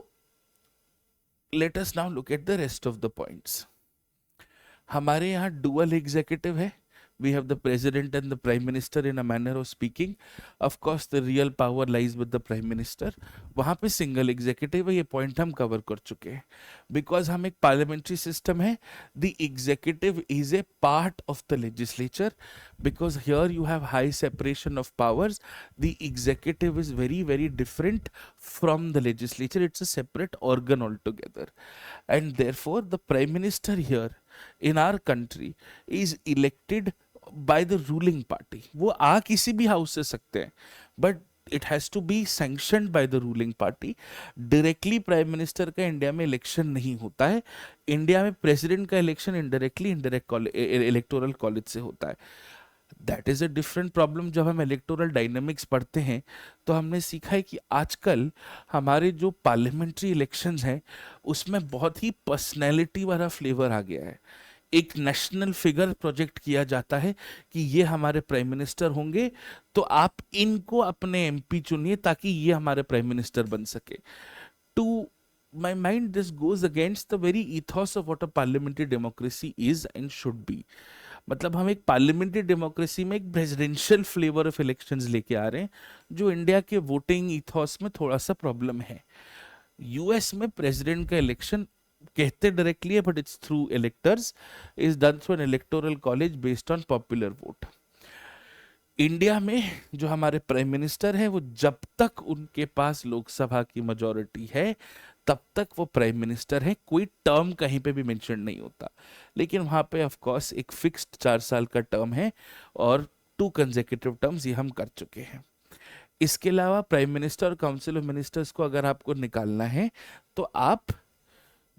let us now look at the rest of the points. हमारे यहाँ डुअल एग्जीक्यूटिव है. We have the president and the prime minister in a manner of speaking. Of course, the real power lies with the prime minister. वहाँ पे single executive है, ये point हम cover कर चुके हैं. Because हम एक parliamentary system है, the executive is a part of the legislature. Because here you have high separation of powers. The executive is very, very different from the legislature. It's a separate organ altogether. And therefore, the prime minister here in our country is elected by the ruling party. वो आ किसी भी house से सकते हैं, but it has to be sanctioned by the ruling party. Directly prime minister का India में election नहीं होता है. इंडिया में प्रेसिडेंट का इलेक्शन इनडायरेक्टली इलेक्टोरल कॉलेज से होता है. That is a different problem. जब हम इलेक्टोरल डायनेमिक्स पढ़ते हैं तो हमने सीखा है कि आजकल हमारे जो पार्लियामेंट्री इलेक्शंस हैं उसमें बहुत ही पर्सनैलिटी वाला फ्लेवर आ गया है। एक नेशनल फिगर प्रोजेक्ट किया जाता है कि ये हमारे प्राइम मिनिस्टर होंगे, तो आप इनको अपने एमपी चुनिए ताकि ये हमारे प्राइम मिनिस्टर बन सके। To my mind this goes against the very ethos of what a parliamentary democracy is and should be. मतलब हम एक पार्लियामेंट्री डेमोक्रेसी में एक प्रेसिडेंशियल फ्लेवर ऑफ इलेक्शंस लेके आ रहे हैं, जो इंडिया के वोटिंग इथॉस में थोड़ा सा प्रॉब्लम है। यूएस में प्रेसिडेंट का इलेक्शन कहते डायरेक्टली है but it's through electors, is done through an electoral college based on popular vote. India में जो हमारे प्राइम मिनिस्टर हैं वो जब तक उनके पास लोकसभा की मेजोरिटी है तब तक वो प्राइम मिनिस्टर है, कोई टर्म कहीं पे भी मेंशन नहीं होता। लेकिन वहां पे ऑफ कोर्स एक फिक्स्ड 4 साल का टर्म है और 2 कंसेक्यूटिव टर्म्स ये हम कर चुके हैं। इसके अलावा प्राइम मिनिस्टर और काउंसिल ऑफ मिनिस्टर्स को अगर आपको निकालना है तो आप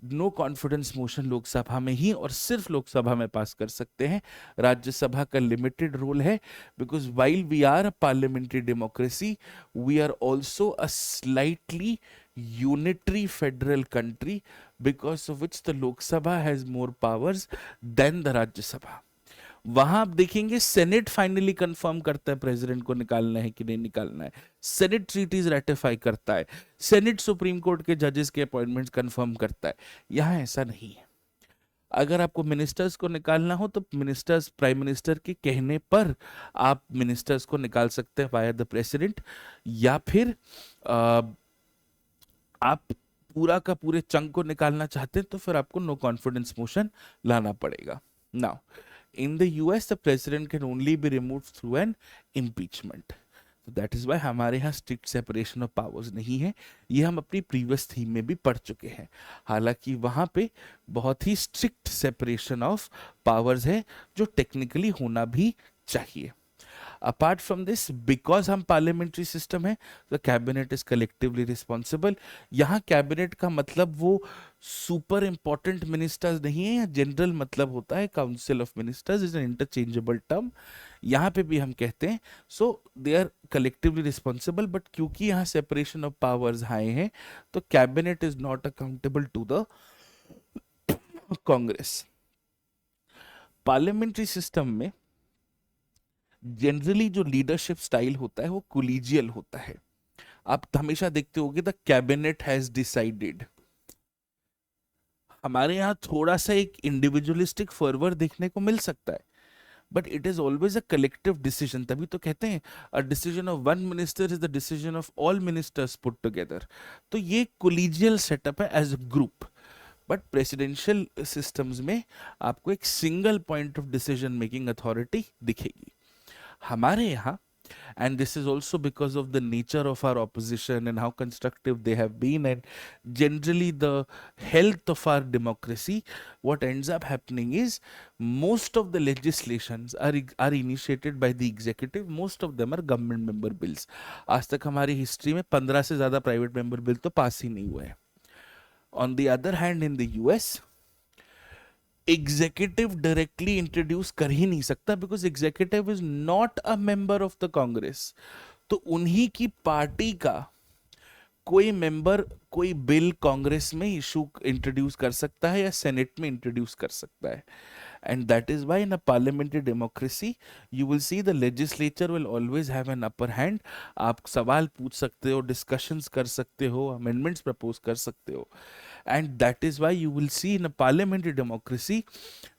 नो कॉन्फिडेंस मोशन लोकसभा में ही और सिर्फ लोकसभा में पास कर सकते हैं। राज्यसभा का लिमिटेड रोल है, because while we are a parliamentary democracy we are also a slightly unitary federal country, because of which the Lok Sabha has more powers than the Rajya Sabha. वहां आप देखेंगे सेनेट फाइनली कंफर्म करता है प्रेसिडेंट को निकालना है कि नहीं निकालना है, सेनेट ट्रीटीज रेटिफाई करता है, सेनेट सुप्रीम कोर्ट के जजेस के अपॉइंटमेंट्स कंफर्म करता है। यहां ऐसा नहीं है। अगर आपको मिनिस्टर्स को निकालना हो तो मिनिस्टर्स प्राइम मिनिस्टर के कहने पर आप मिनिस्टर्स को निकाल सकते हैं वाया द प्रेसिडेंट, या फिर आ, आप पूरा का पूरे चंक को निकालना चाहते हैं तो फिर आपको नो कॉन्फिडेंस मोशन लाना पड़ेगा। Now in the US the president can only be removed through an impeachment. तो दैट इज वाई हमारे यहाँ स्ट्रिक्ट सेपरेशन ऑफ पावर्स नहीं है। ये हम अपनी प्रीवियस थीम में भी पढ़ चुके हैं। हालांकि वहाँ पे बहुत ही स्ट्रिक्ट सेपरेशन ऑफ पावर्स है जो टेक्निकली होना भी चाहिए। अपार्ट फ्रॉम दिस, बिकॉज हम पार्लियामेंट्री सिस्टम है तो कैबिनेट इज कलेक्टिवली रिस्पॉन्सिबल। यहाँ कैबिनेट का मतलब वो सुपर इंपॉर्टेंट मिनिस्टर्स नहीं है, या जनरल मतलब होता है council of ministers is an interchangeable term. यहाँ पे भी हम कहते हैं so they are collectively responsible, but क्योंकि यहाँ सेपरेशन ऑफ पावर्स हाई हैं तो cabinet is not accountable to the Congress. Parliamentary system में जनरली जो लीडरशिप स्टाइल होता है वो कोलिजियल होता है। आप हमेशा देखते होगे द कैबिनेट हैज डिसाइडेड। हमारे यहाँ थोड़ा सा एक इंडिविजुअलिस्टिक फर्वर देखने को मिल सकता है, but it is always a collective decision. तभी तो कहते हैं a decision of one minister is the decision of all ministers put together. तो ये कोलिजियल सेटअप है as a group. But presidential systems में आपको एक single point of decision making authority दिखेगी। हमारे यहाँ, and this is also because of the nature of our opposition and how constructive they have been and generally the health of our democracy, what ends up happening is most of the legislations are initiated by the executive. Most of them are government member bills. आज तक हमारी history में 15 से ज्यादा private member bill तो पास ही नहीं हुए हैं। On the other hand, in the US executive directly introduce कर ही नहीं सकता, because executive is not a member of the Congress. तो उन्हीं की पार्टी का कोई मेंबर कोई बिल कांग्रेस में इशू इंट्रोड्यूस कर सकता है या सेनेट में इंट्रोड्यूस कर सकता है। and that is why in a parliamentary democracy you will see the legislature will always have an upper hand. आप सवाल पूछ सकते हो, डिस्कशंस कर सकते हो, अमेंडमेंट्स प्रपोज कर सकते हो, and that is why you will see in a parliamentary democracy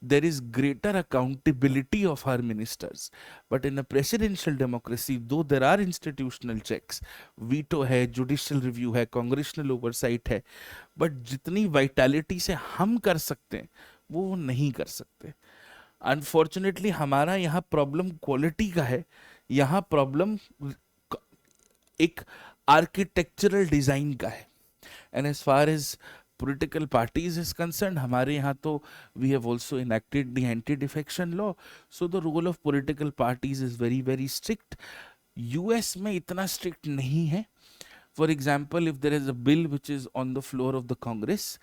there is greater accountability of our ministers. But in a presidential democracy, though there are institutional checks, veto है, judicial review है, congressional oversight है, but जितनी vitality से हम कर सकते हैं वो नहीं कर सकते। अनफॉर्चुनेटली हमारा यहाँ प्रॉब्लम क्वालिटी का है, यहाँ प्रॉब्लम एक आर्किटेक्चरल डिजाइन का है। And as far as political parties is concerned, हमारे यहाँ तो we have also enacted the anti-defection law, so the role of political parties is very very strict. US में इतना strict नहीं है For example, if there is a bill which is on the floor of the Congress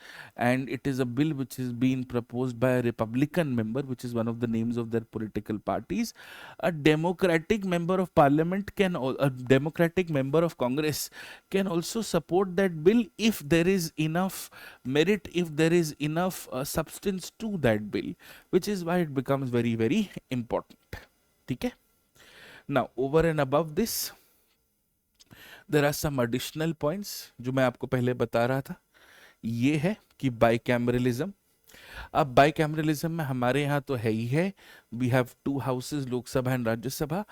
and it is a bill which is being proposed by a Republican member, which is one of the names of their political parties, a Democratic member of Parliament a Democratic member of Congress can also support that bill if there is enough merit, if there is enough substance to that bill, which is why it becomes very, very important. ठीक है? Now, over and above this, there are some additional points जो मैं आपको पहले बता रहा था. ये है कि बाइकैमरलिज्म. अब बाइकैमरलिज्म में हमारे यहाँ तो है ही है, we have two houses, Lok Sabha and Rajya Sabha.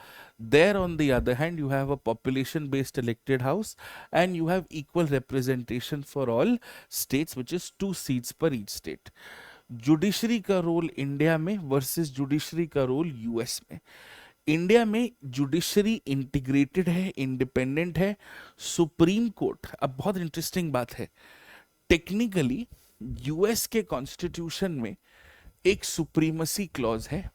There on the other hand you have a population based elected house and you have equal representation for all states which is 2 seats per each state. Judiciary का role India में versus judiciary का role US में. India में judiciary integrated है, independent है. Supreme court, अब बहुत interesting बात है, टेक्निकली यूएस के कॉन्स्टिट्यूशन में एक सुप्रीमसी क्लॉज है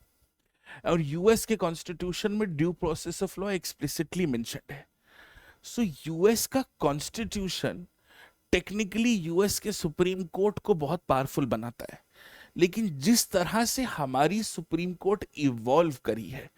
और यूएस के कॉन्स्टिट्यूशन में due process of law explicitly mentioned है. सो यूएस का कॉन्स्टिट्यूशन टेक्निकली यूएस के सुप्रीम कोर्ट को बहुत पावरफुल बनाता है. लेकिन जिस तरह से हमारी सुप्रीम कोर्ट इवॉल्व करी है,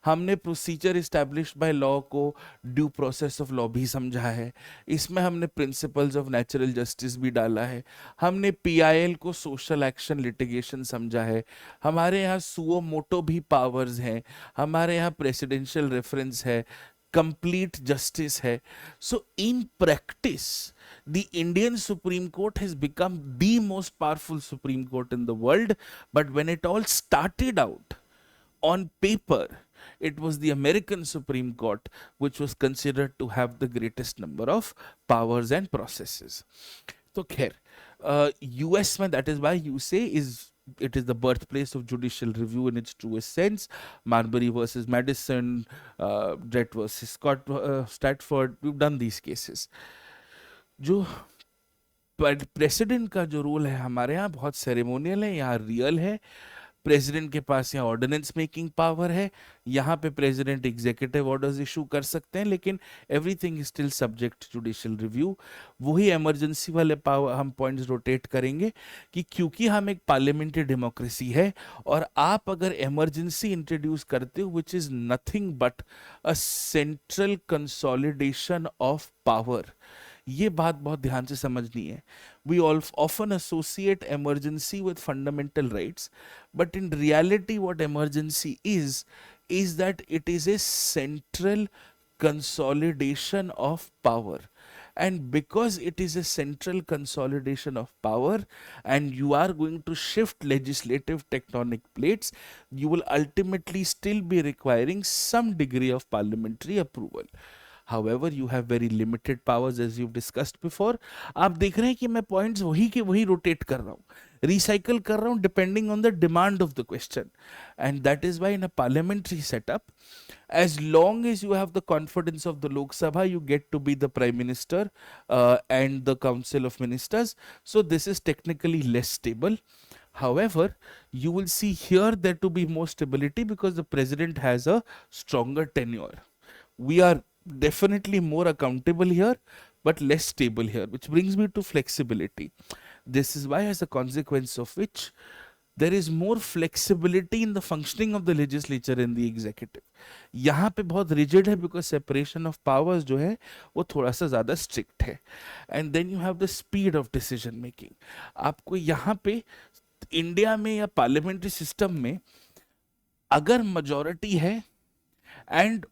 हमने प्रोसीजर इस्टेब्लिश्ड बाय लॉ को ड्यू प्रोसेस ऑफ लॉ भी समझा है, इसमें हमने प्रिंसिपल्स ऑफ नेचुरल जस्टिस भी डाला है, हमने पीआईएल को सोशल एक्शन लिटिगेशन समझा है, हमारे यहाँ सुओ मोटो भी पावर्स हैं, हमारे यहाँ प्रेसिडेंशियल रेफरेंस है, complete justice hai. So in practice, the Indian Supreme Court has become the most powerful Supreme Court in the world. But when it all started out, on paper, it was the American Supreme Court which was considered to have the greatest number of powers and processes. So khair, US mein, that is why you say it is the birthplace of judicial review in its truest sense. Marbury versus Madison, Brett versus Stratford, we've done these cases. जो president का जो role है हमारे यहाँ बहुत ceremonial है, यहाँ real है. प्रेसिडेंट के पास यहाँ ऑर्डिनेंस मेकिंग पावर है, यहाँ पे प्रेसिडेंट एग्जीक्यूटिव ऑर्डर्स इशू कर सकते हैं, लेकिन everything is still subject judicial review. वही इमरजेंसी वाले पावर हम पॉइंट्स रोटेट करेंगे कि क्योंकि हम एक पार्लियामेंट्री डेमोक्रेसी है और आप अगर इमरजेंसी इंट्रोड्यूस करते हो which is nothing but a central consolidation of power, ये बात बहुत ध्यान से समझनी है. We all often associate emergency with fundamental rights, but in reality what emergency is that it is a central consolidation of power. And because it is a central consolidation of power and you are going to shift legislative tectonic plates, you will ultimately still be requiring some degree of parliamentary approval. However, you have very limited powers as you've discussed before. आप देख रहे हैं कि मैं points वही के वही rotate कर रहा हूँ, रिसाइकल कर रहा हूँ depending on the demand of the question. And that is why in a parliamentary setup, as long as you have the confidence of the Lok Sabha, you get to be the Prime Minister and the Council of Ministers. So this is technically less stable. However, you will see here there to be more stability because the President has a stronger tenure. We are definitely more accountable here, but less stable here, which brings me to flexibility. This is why, as a consequence of which, there is more flexibility in the functioning of the legislature and the executive. यहाँ पे बहुत rigid है because separation of powers जो है वो थोड़ा सा ज़्यादा strict है. And then you have the speed of decision making. आपको यहाँ पे इंडिया में या पार्लियामेंट्री सिस्टम में अगर majority है and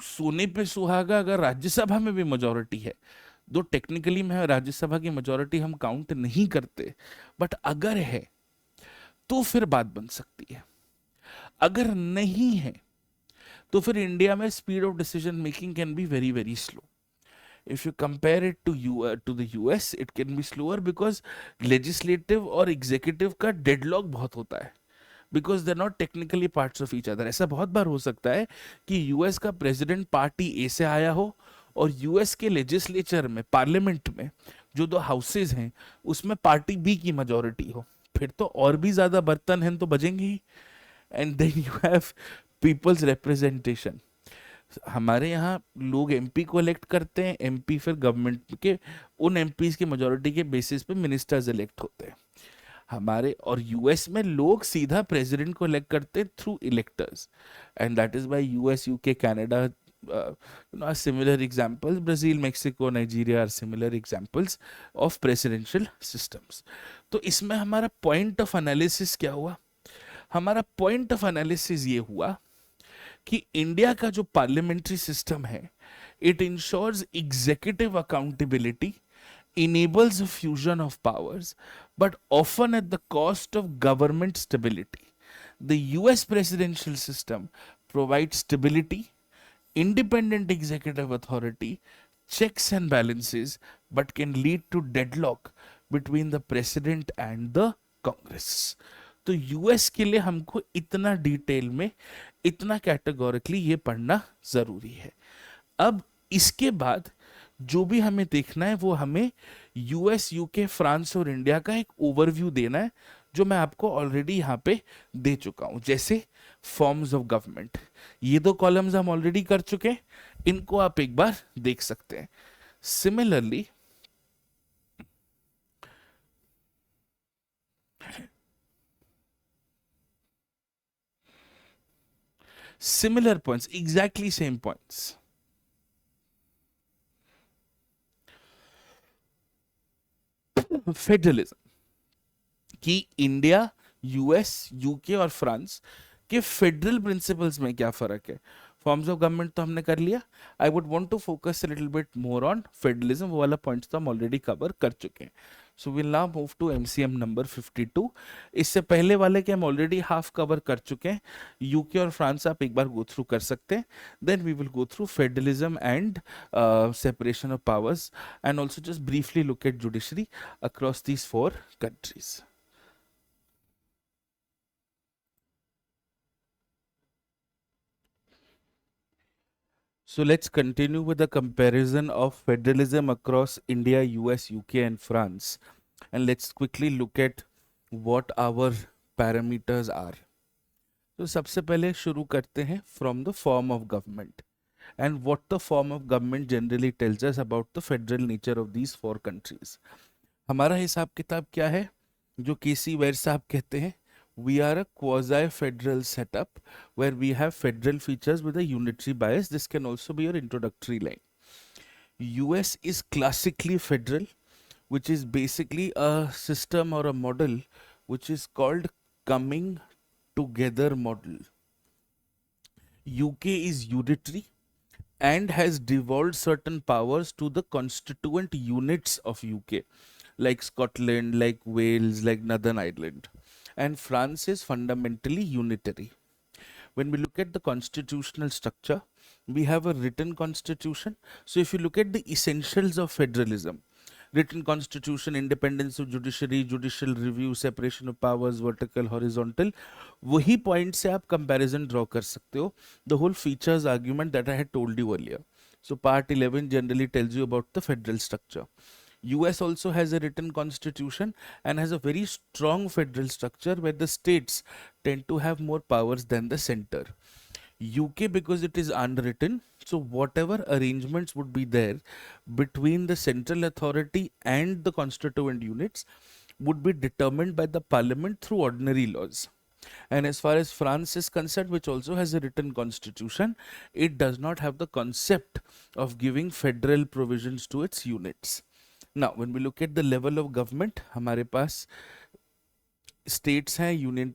सोने पे सुहागा अगर राज्यसभा में भी मेजॉरिटी है, दो टेक्निकली में राज्यसभा की मेजॉरिटी हम काउंट नहीं करते, बट अगर है तो फिर बात बन सकती है. अगर नहीं है तो फिर इंडिया में speed of decision making can be very very slow. If you compare it to the US, it can be slower because legislative और executive का deadlock बहुत होता है. Because they are not technically parts of each other. ऐसा बहुत बार हो सकता है कि यूएस का प्रेसिडेंट पार्टी ए से आया हो और यूएस के लेजिस्लेचर में, पार्लियामेंट में जो दो हाउसेज हैं उसमें पार्टी बी की मेजॉरिटी हो, फिर तो और भी ज्यादा बर्तन हैं तो बजेंगे ही. And then you have people's representation. हमारे यहाँ लोग एमपी को इलेक्ट करते हैं, एमपी फिर गवर्नमेंट के उन एमपीज की मेजोरिटी के बेसिस पे मिनिस्टर्स इलेक्ट होते हैं। हमारे और यूएस में लोग सीधा प्रेसिडेंट को इलेक्ट करते हैं through electors, and that is by US, UK, Canada, similar examples. Brazil, Mexico, Nigeria are similar examples of presidential systems. तो इसमें हमारा पॉइंट ऑफ एनालिसिस क्या हुआ? हमारा पॉइंट ऑफ एनालिसिस ये हुआ कि इंडिया का जो पार्लियामेंट्री सिस्टम है, it ensures executive accountability, enables a fusion of powers, but often at the cost of government stability. The US presidential system provides stability, independent executive authority, checks and balances, but can lead to deadlock between the president and the Congress. तो US के लिए हमको इतना detail में, इतना categorically ये पढ़ना जरूरी है। अब इसके बाद जो भी हमें देखना है वो हमें यूएस, यूके, फ्रांस और इंडिया का एक ओवरव्यू देना है, जो मैं आपको ऑलरेडी यहाँ पे दे चुका हूं। जैसे फॉर्म्स ऑफ गवर्नमेंट, ये दो कॉलम्स हम ऑलरेडी कर चुके हैं, इनको आप एक बार देख सकते हैं। Similarly similar points, exactly same points. Federalism कि इंडिया, यूएस, यूके और फ्रांस के फेडरल प्रिंसिपल्स में क्या फर्क है। फॉर्म्स ऑफ गवर्नमेंट तो हमने कर लिया। I would want to focus a little bit more on federalism, वो वाला पॉइंट्स तो हम ऑलरेडी कवर कर चुके हैं। So will now move to MCM number 52। इससे पहले वाले के हम ऑलरेडी हाफ कवर कर चुके हैं। यूके और फ्रांस आप एक बार गो थ्रू कर सकते हैं, then we will go through federalism and separation of powers, and also just briefly look at judiciary across these 4 countries. So let's continue with the comparison of federalism across India, US, UK, and France. And let's quickly look at what our parameters are. तो सबसे पहले शुरू करते हैं from the form of government and what the form of government generally tells us about the federal nature of these 4 countries. हमारा हिसाब किताब क्या है? जो केसी वैर साहब कहते हैं, we are a quasi-federal setup where we have federal features with a unitary bias. This can also be your introductory line. US is classically federal, which is basically a system or a model which is called coming together model. UK is unitary and has devolved certain powers to the constituent units of UK, like Scotland, like Wales, like Northern Ireland. And France is fundamentally unitary. When we look at the constitutional structure, we have a written constitution. So if you look at the essentials of federalism, written constitution, independence of judiciary, judicial review, separation of powers, vertical, horizontal, वही point से आप comparison draw कर सकते हो, the whole features argument that I had told you earlier. So part 11 generally tells you about the federal structure. US also has a written constitution and has a very strong federal structure where the states tend to have more powers than the center. UK, because it is unwritten, so whatever arrangements would be there between the central authority and the constituent units would be determined by the parliament through ordinary laws. And as far as France is concerned, which also has a written constitution, it does not have the concept of giving federal provisions to its units. Now, when we look at the level of government, हमारे पास states हैं, union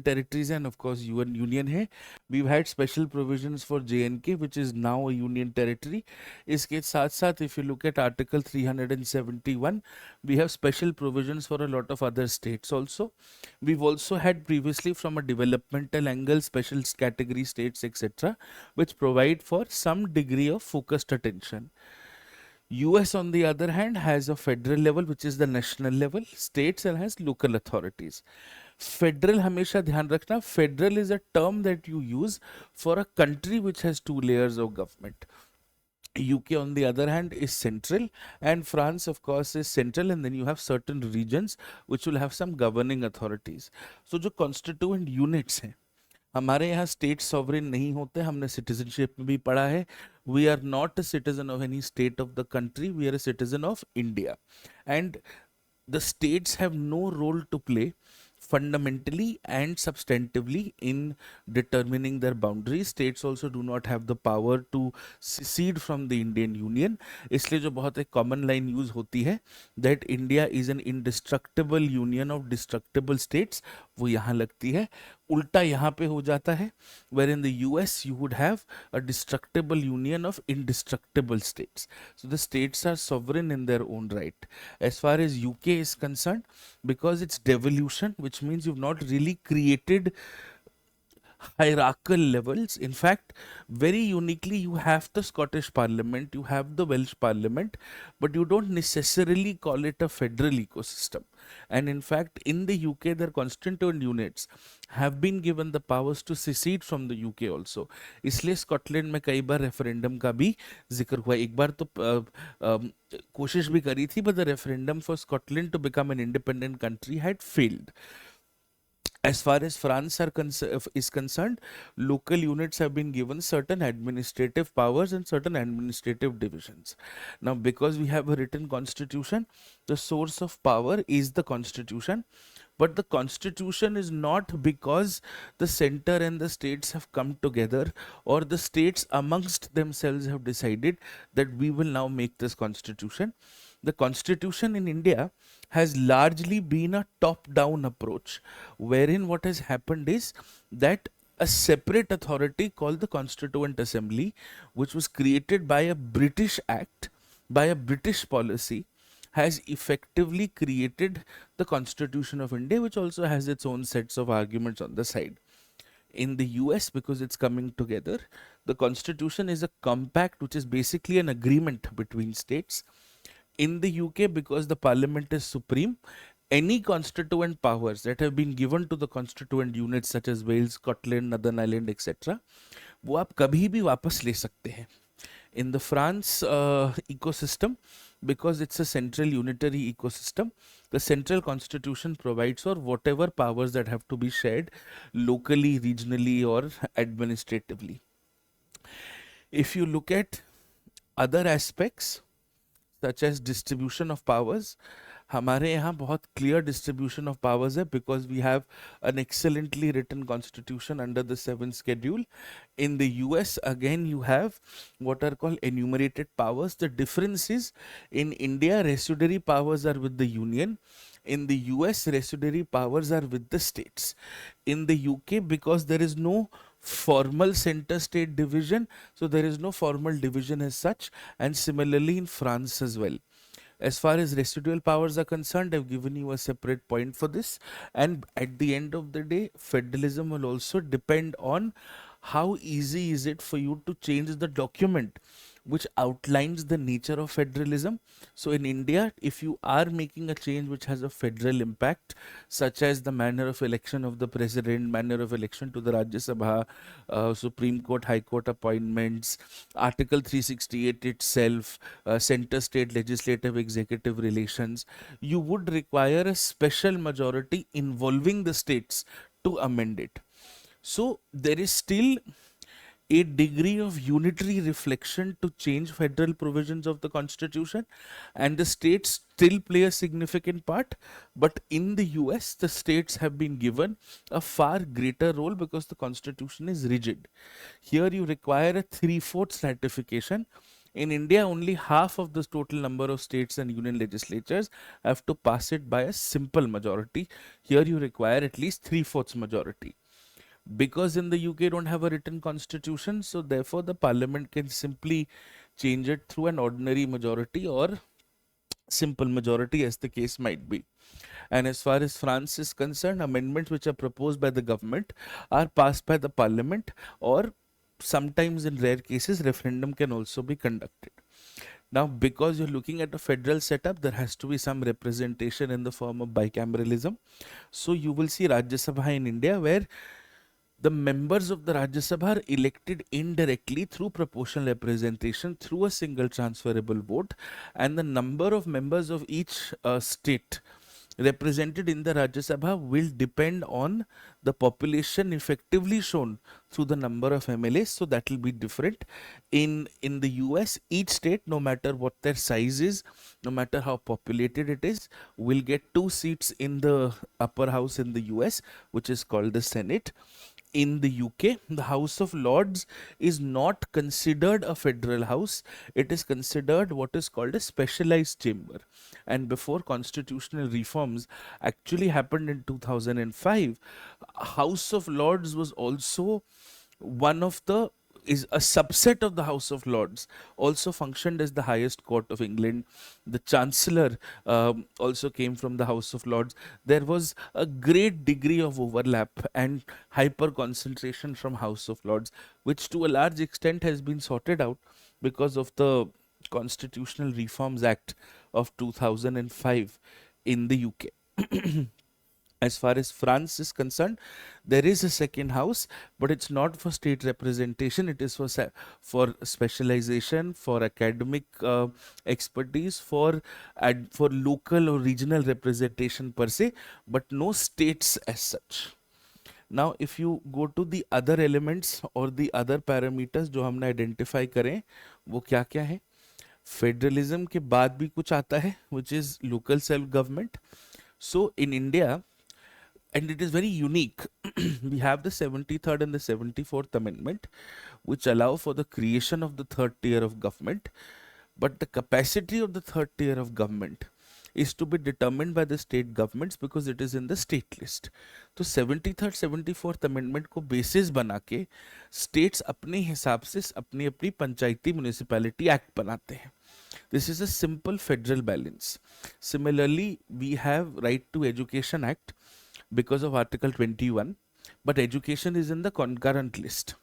territories हैं, and of course union है. We've had special provisions for JNK, which is now a union territory. इसके साथ साथ, if you look at Article 371, we have special provisions for a lot of other states also. We've also had previously, from a developmental angle, special category states, etc., which provide for some degree of focused attention. US, on the other hand, has a federal level, which is the national level, states, and has local authorities. Federal, हमेशा ध्यान रखना, federal is a term that you use for a country which has 2 layers of government. UK, on the other hand, is central, and France, of course, is central, and then you have certain regions which will have some governing authorities. So, जो constituent units हैं, हमारे यहाँ state sovereign नहीं होते, हमने citizenship में भी पढ़ा है. We are not a citizen of any state of the country, we are a citizen of India. And the states have no role to play fundamentally and substantively in determining their boundaries. States also do not have the power to secede from the Indian Union. इसलिए जो बहुत एक common line use होती है that India is an indestructible union of destructible states, वो यहाँ लगती है. उल्टा यहाँ पे हो जाता है, where in the US you would have a destructible union of indestructible states. So the states are sovereign in their own right. As far as UK is concerned, because it's devolution, which means you've not really created hierarchical levels. In fact, very uniquely, you have the Scottish Parliament, you have the Welsh Parliament, but you don't necessarily call it a federal ecosystem. And in fact, in the UK, their constituent units have been given the powers to secede from the UK also. इसलिए Scotland में कई बार referendum का भी जिक्र हुआ. एक बार तो कोशिश भी करी थी, but the referendum for Scotland to become an independent country had failed. As far as France is concerned, local units have been given certain administrative powers and certain administrative divisions. Now, because we have a written constitution, the source of power is the constitution. But the constitution is not because the center and the states have come together, or the states amongst themselves have decided that we will now make this constitution. The constitution in India has largely been a top down approach, wherein what has happened is that a separate authority called the Constituent Assembly, which was created by a British act, by a British policy, has effectively created the Constitution of India, which also has its own sets of arguments on the side. In the US, because it's coming together, the Constitution is a compact, which is basically an agreement between states. In the UK, because the Parliament is supreme, any constituent powers that have been given to the constituent units such as Wales, Scotland, Northern Ireland, etc., वो आप कभी भी वापस ले सकते हैं. In the France ecosystem, because it's a central unitary ecosystem, the central constitution provides for whatever powers that have to be shared locally, regionally, or administratively. If you look at other aspects such as distribution of powers, हमारे यहाँ बहुत clear distribution of powers है, because we have an excellently written constitution under the 7th schedule. In the US, again, you have what are called enumerated powers. The difference is, in India, residuary powers are with the union. In the US, residuary powers are with the states. In the UK, because there is no formal center state division, so there is no formal division as such, and similarly in France as well. As far as residual powers are concerned, I've given you a separate point for this. And at the end of the day, federalism will also depend on how easy is it for you to change the document which outlines the nature of federalism. So in India, if you are making a change which has a federal impact, such as the manner of election of the president, manner of election to the Rajya Sabha, Supreme Court, High Court appointments, Article 368 itself, center state legislative executive relations, you would require a special majority involving the states to amend it. So there is still a degree of unitary reflection to change federal provisions of the constitution, and the states still play a significant part. But in the US, the states have been given a far greater role because the constitution is rigid. Here you require a 3/4 ratification. In India, only half of the total number of states and union legislatures have to pass it by a simple majority. Here you require at least 3/4 majority. Because in the UK don't have a written constitution, so therefore the parliament can simply change it through an ordinary majority or simple majority, as the case might be. And as far as France is concerned, amendments which are proposed by the government are passed by the parliament, or sometimes in rare cases referendum can also be conducted. Now, because you're looking at a federal setup, there has to be some representation in the form of bicameralism. So you will see Rajya Sabha in India, where the members of the Rajya Sabha are elected indirectly through proportional representation through a single transferable vote, and the number of members of each state represented in the Rajya Sabha will depend on the population effectively shown through the number of MLAs. So that will be different. In the US, each state, no matter what their size is, no matter how populated it is, will get 2 seats in the upper house in the US, which is called the Senate. In the UK, the House of Lords is not considered a federal house. It is considered what is called a specialized chamber. And before constitutional reforms actually happened in 2005, House of Lords was also one of the is a subset of the House of Lords, also functioned as the highest court of England. The Chancellor also came from the House of Lords. There was a great degree of overlap and hyper concentration from House of Lords, which to a large extent has been sorted out because of the Constitutional Reforms Act of 2005 in the UK. As far as France is concerned, there is a second house, but it's not for state representation. It is for specialization, for academic expertise, for local or regional representation per se, but no states as such. Now, if you go to the other elements or the other parameters जो हमने identify करें, वो क्या क्या है? Federalism के बाद भी कुछ आता है, which is local self-government. So in India, and it is very unique. We have the 73rd and the 74th Amendment, which allow for the creation of the third tier of government, but the capacity of the third tier of government is to be determined by the state governments because it is in the state list. तो 73rd 74th amendment को basis बना के states अपने हिसाब से अपनी अपनी पंचायती municipality act बनाते हैं. This is a simple federal balance. Similarly, we have Right to Education Act because of Article 21, but education is in the concurrent list.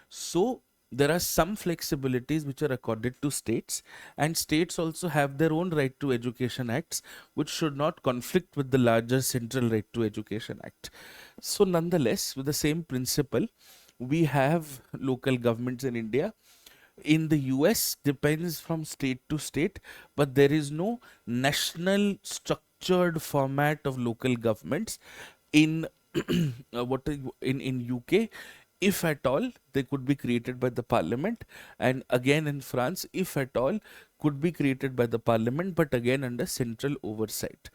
So there are some flexibilities which are accorded to states, and states also have their own Right to Education Acts, which should not conflict with the larger Central Right to Education Act. So nonetheless, with the same principle, we have local governments in India. In the US, depends from state to state, but there is no national structured format of local governments. In in UK, if at all, they could be created by the parliament, and again in France, if at all, could be created by the parliament, but again under central oversight.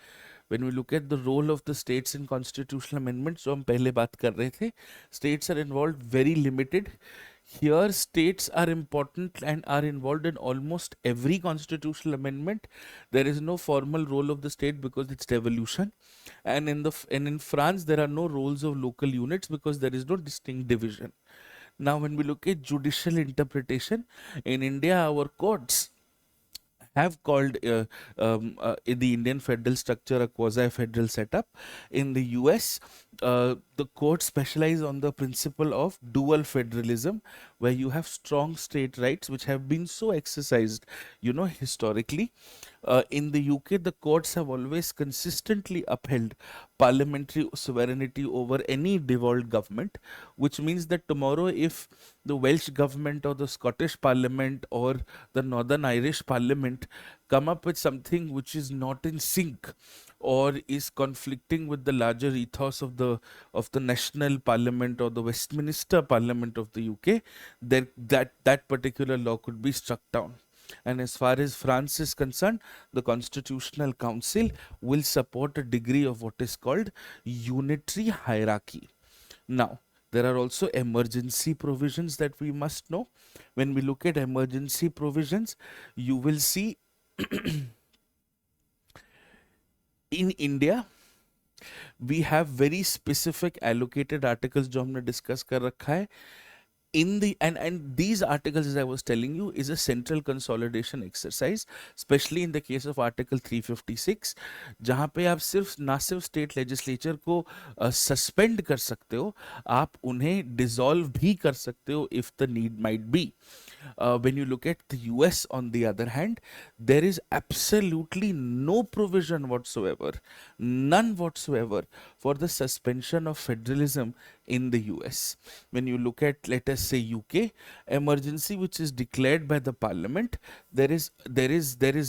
When we look at the role of the states in constitutional amendments, जो हम पहले बात कर रहे थे, states are involved very limited. Here, states are important and are involved in almost every constitutional amendment. There is no formal role of the state because it's devolution, and in France there are no roles of local units because there is no distinct division. Now, when we look at judicial interpretation in India, our courts have called in the Indian federal structure a quasi-federal setup. In the US, the courts specialize on the principle of dual federalism, where you have strong state rights which have been so exercised, historically. In the UK, the courts have always consistently upheld parliamentary sovereignty over any devolved government, which means that tomorrow, if the Welsh government or the Scottish Parliament or the Northern Irish Parliament come up with something which is not in sync or is conflicting with the larger ethos of the national parliament or the Westminster Parliament of the UK, then that particular law could be struck down. And as far as France is concerned, the Constitutional Council will support a degree of what is called unitary hierarchy. Now, there are also emergency provisions that we must know. When we look at emergency provisions, you will see in India, we have very specific allocated articles जो हमने discuss कर रखा है. In the and these articles, as I was telling you, is a central consolidation exercise, especially in the case of Article 356, जहाँ पे आप ना सिर्फ स्टेट लेजिस्लेचर को सस्पेंड कर सकते हो, आप उन्हें डिसॉल्व भी कर सकते हो if the need might be. When you look at the US, on the other hand, there is absolutely no provision whatsoever, none whatsoever, for the suspension of federalism in the US. When you look at, let us say, UK, emergency which is declared by the parliament, there is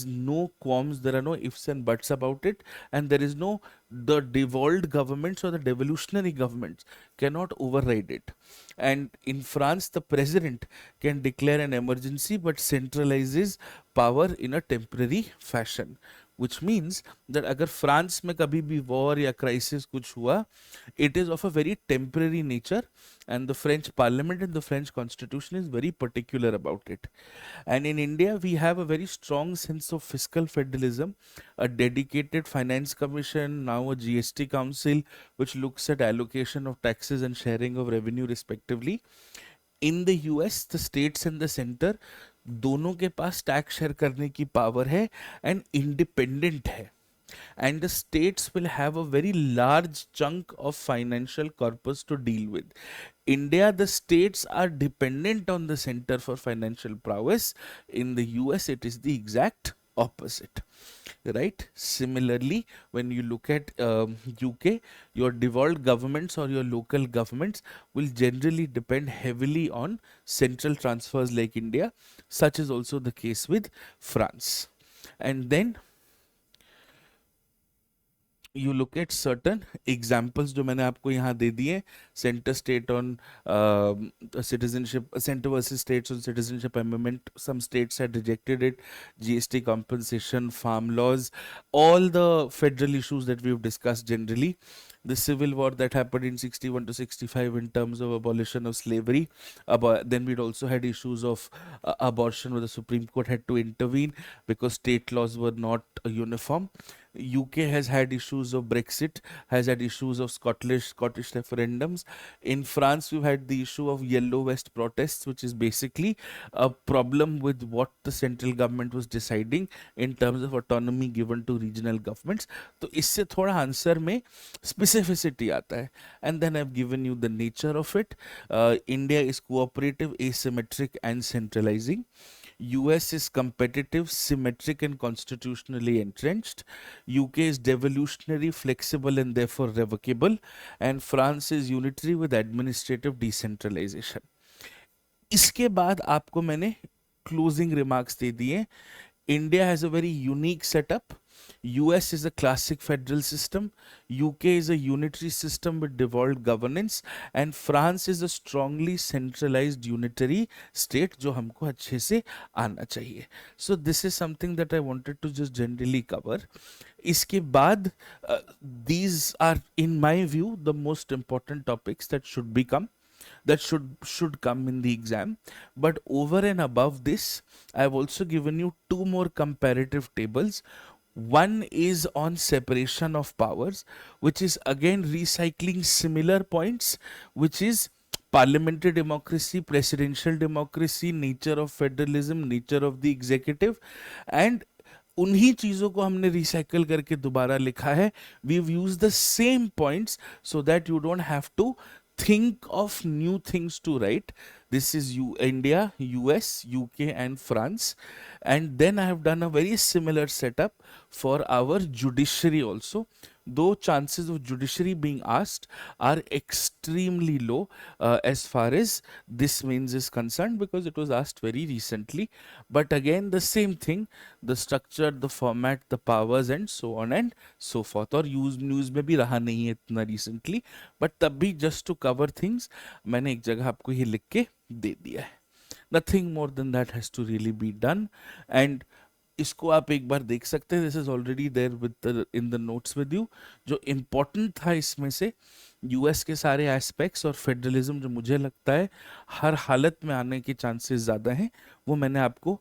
no qualms, there are no ifs and buts about it, and there is no, the devolved governments or the devolutionary governments cannot override it. And in France, the president can declare an emergency but centralizes power in a temporary fashion, which means that अगर France में कभी भी war या crisis कुछ हुआ, it is of a very temporary nature, and the French parliament and the French constitution is very particular about it. And in India, we have a very strong sense of fiscal federalism, a dedicated finance commission, now a GST council, which looks at allocation of taxes and sharing of revenue respectively. In the US the states and the centre दोनों के पास tax share करने की power है and independent है, and the states will have a very large chunk of financial corpus to deal with. India, the states are dependent on the center for financial prowess. In the US, it is the exact opposite, right? Similarly, when you look at UK, your devolved governments or your local governments will generally depend heavily on central transfers like India. Such is also the case with France. And then you look at certain examples जो मैंने आपको यहाँ दे दिए, center state on citizenship, center versus states on citizenship amendment, some states had rejected it, GST compensation, farm laws, all the federal issues that we've discussed generally, the civil war that happened in 61 to 65 in terms of abolition of slavery. Then we'd also had issues of abortion, where the Supreme Court had to intervene because state laws were not uniform. UK has had issues of Brexit, has had issues of Scottish referendums. In France, we've had the issue of Yellow Vest protests, which is basically a problem with what the central government was deciding in terms of autonomy given to regional governments. तो इससे थोड़ा answer में specificity आता है. And then I've given you the nature of it. India is cooperative, asymmetric, and centralizing. US is competitive, symmetric, and constitutionally entrenched. UK is devolutionary, flexible, and therefore revocable. And France is unitary with administrative decentralization. इसके बाद आपको मैंने closing remarks दे दिए. India has a very unique setup. US is a classic federal system, UK is a unitary system with devolved governance, and France is a strongly centralized unitary state जो हमको अच्छे से आना चाहिए. So this is something that I wanted to just generally cover. इसके बाद these are in my view the most important topics that should come in the exam. But over and above this, I've also given you two more comparative tables. One is on separation of powers, which is again recycling similar points, which is parliamentary democracy, presidential democracy, nature of federalism, nature of the executive, and उन्हीं चीज़ों को हमने recycle करके दोबारा लिखा है. We've used the same points so that you don't have to think of new things to write. This is India, US, UK, and France. And then I have done a very similar setup for our judiciary also. Though chances of judiciary being asked are extremely low as far as this means is concerned, because it was asked very recently. But again, the same thing, the structure, the format, the powers, and so on and so forth. और news में भी रहा नहीं है इतना recently, but तब भी just to cover things, मैंने एक जगह आपको ये लिख के दे दिया है. Nothing more than that has to really be done. And इसको आप एक बार देख सकते हैं. This is already there within the notes with you. जो इम्पोर्टेंट था इसमें से यूएस के सारे एस्पेक्ट्स और फेडरलिज्म जो मुझे लगता है हर हालत में आने के चांसेस ज़्यादा हैं, वो मैंने आपको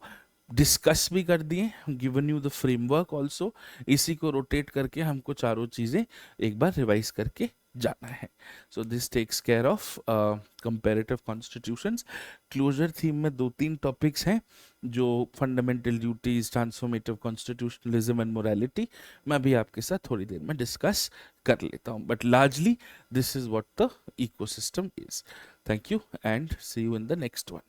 डिस्कस भी कर दिए, given you the framework also. इसी को रोटेट करके हमको चारों चीज़ें एक बार रिवाइज करके जाना है. So this takes care of comparative constitutions. Closure theme में 2-3 टॉपिक्स हैं जो fundamental duties, transformative constitutionalism and morality, मैं भी आपके साथ थोड़ी देर में डिस्कस कर लेता हूँ. But largely this is what the ecosystem is. Thank you and see you in the next one.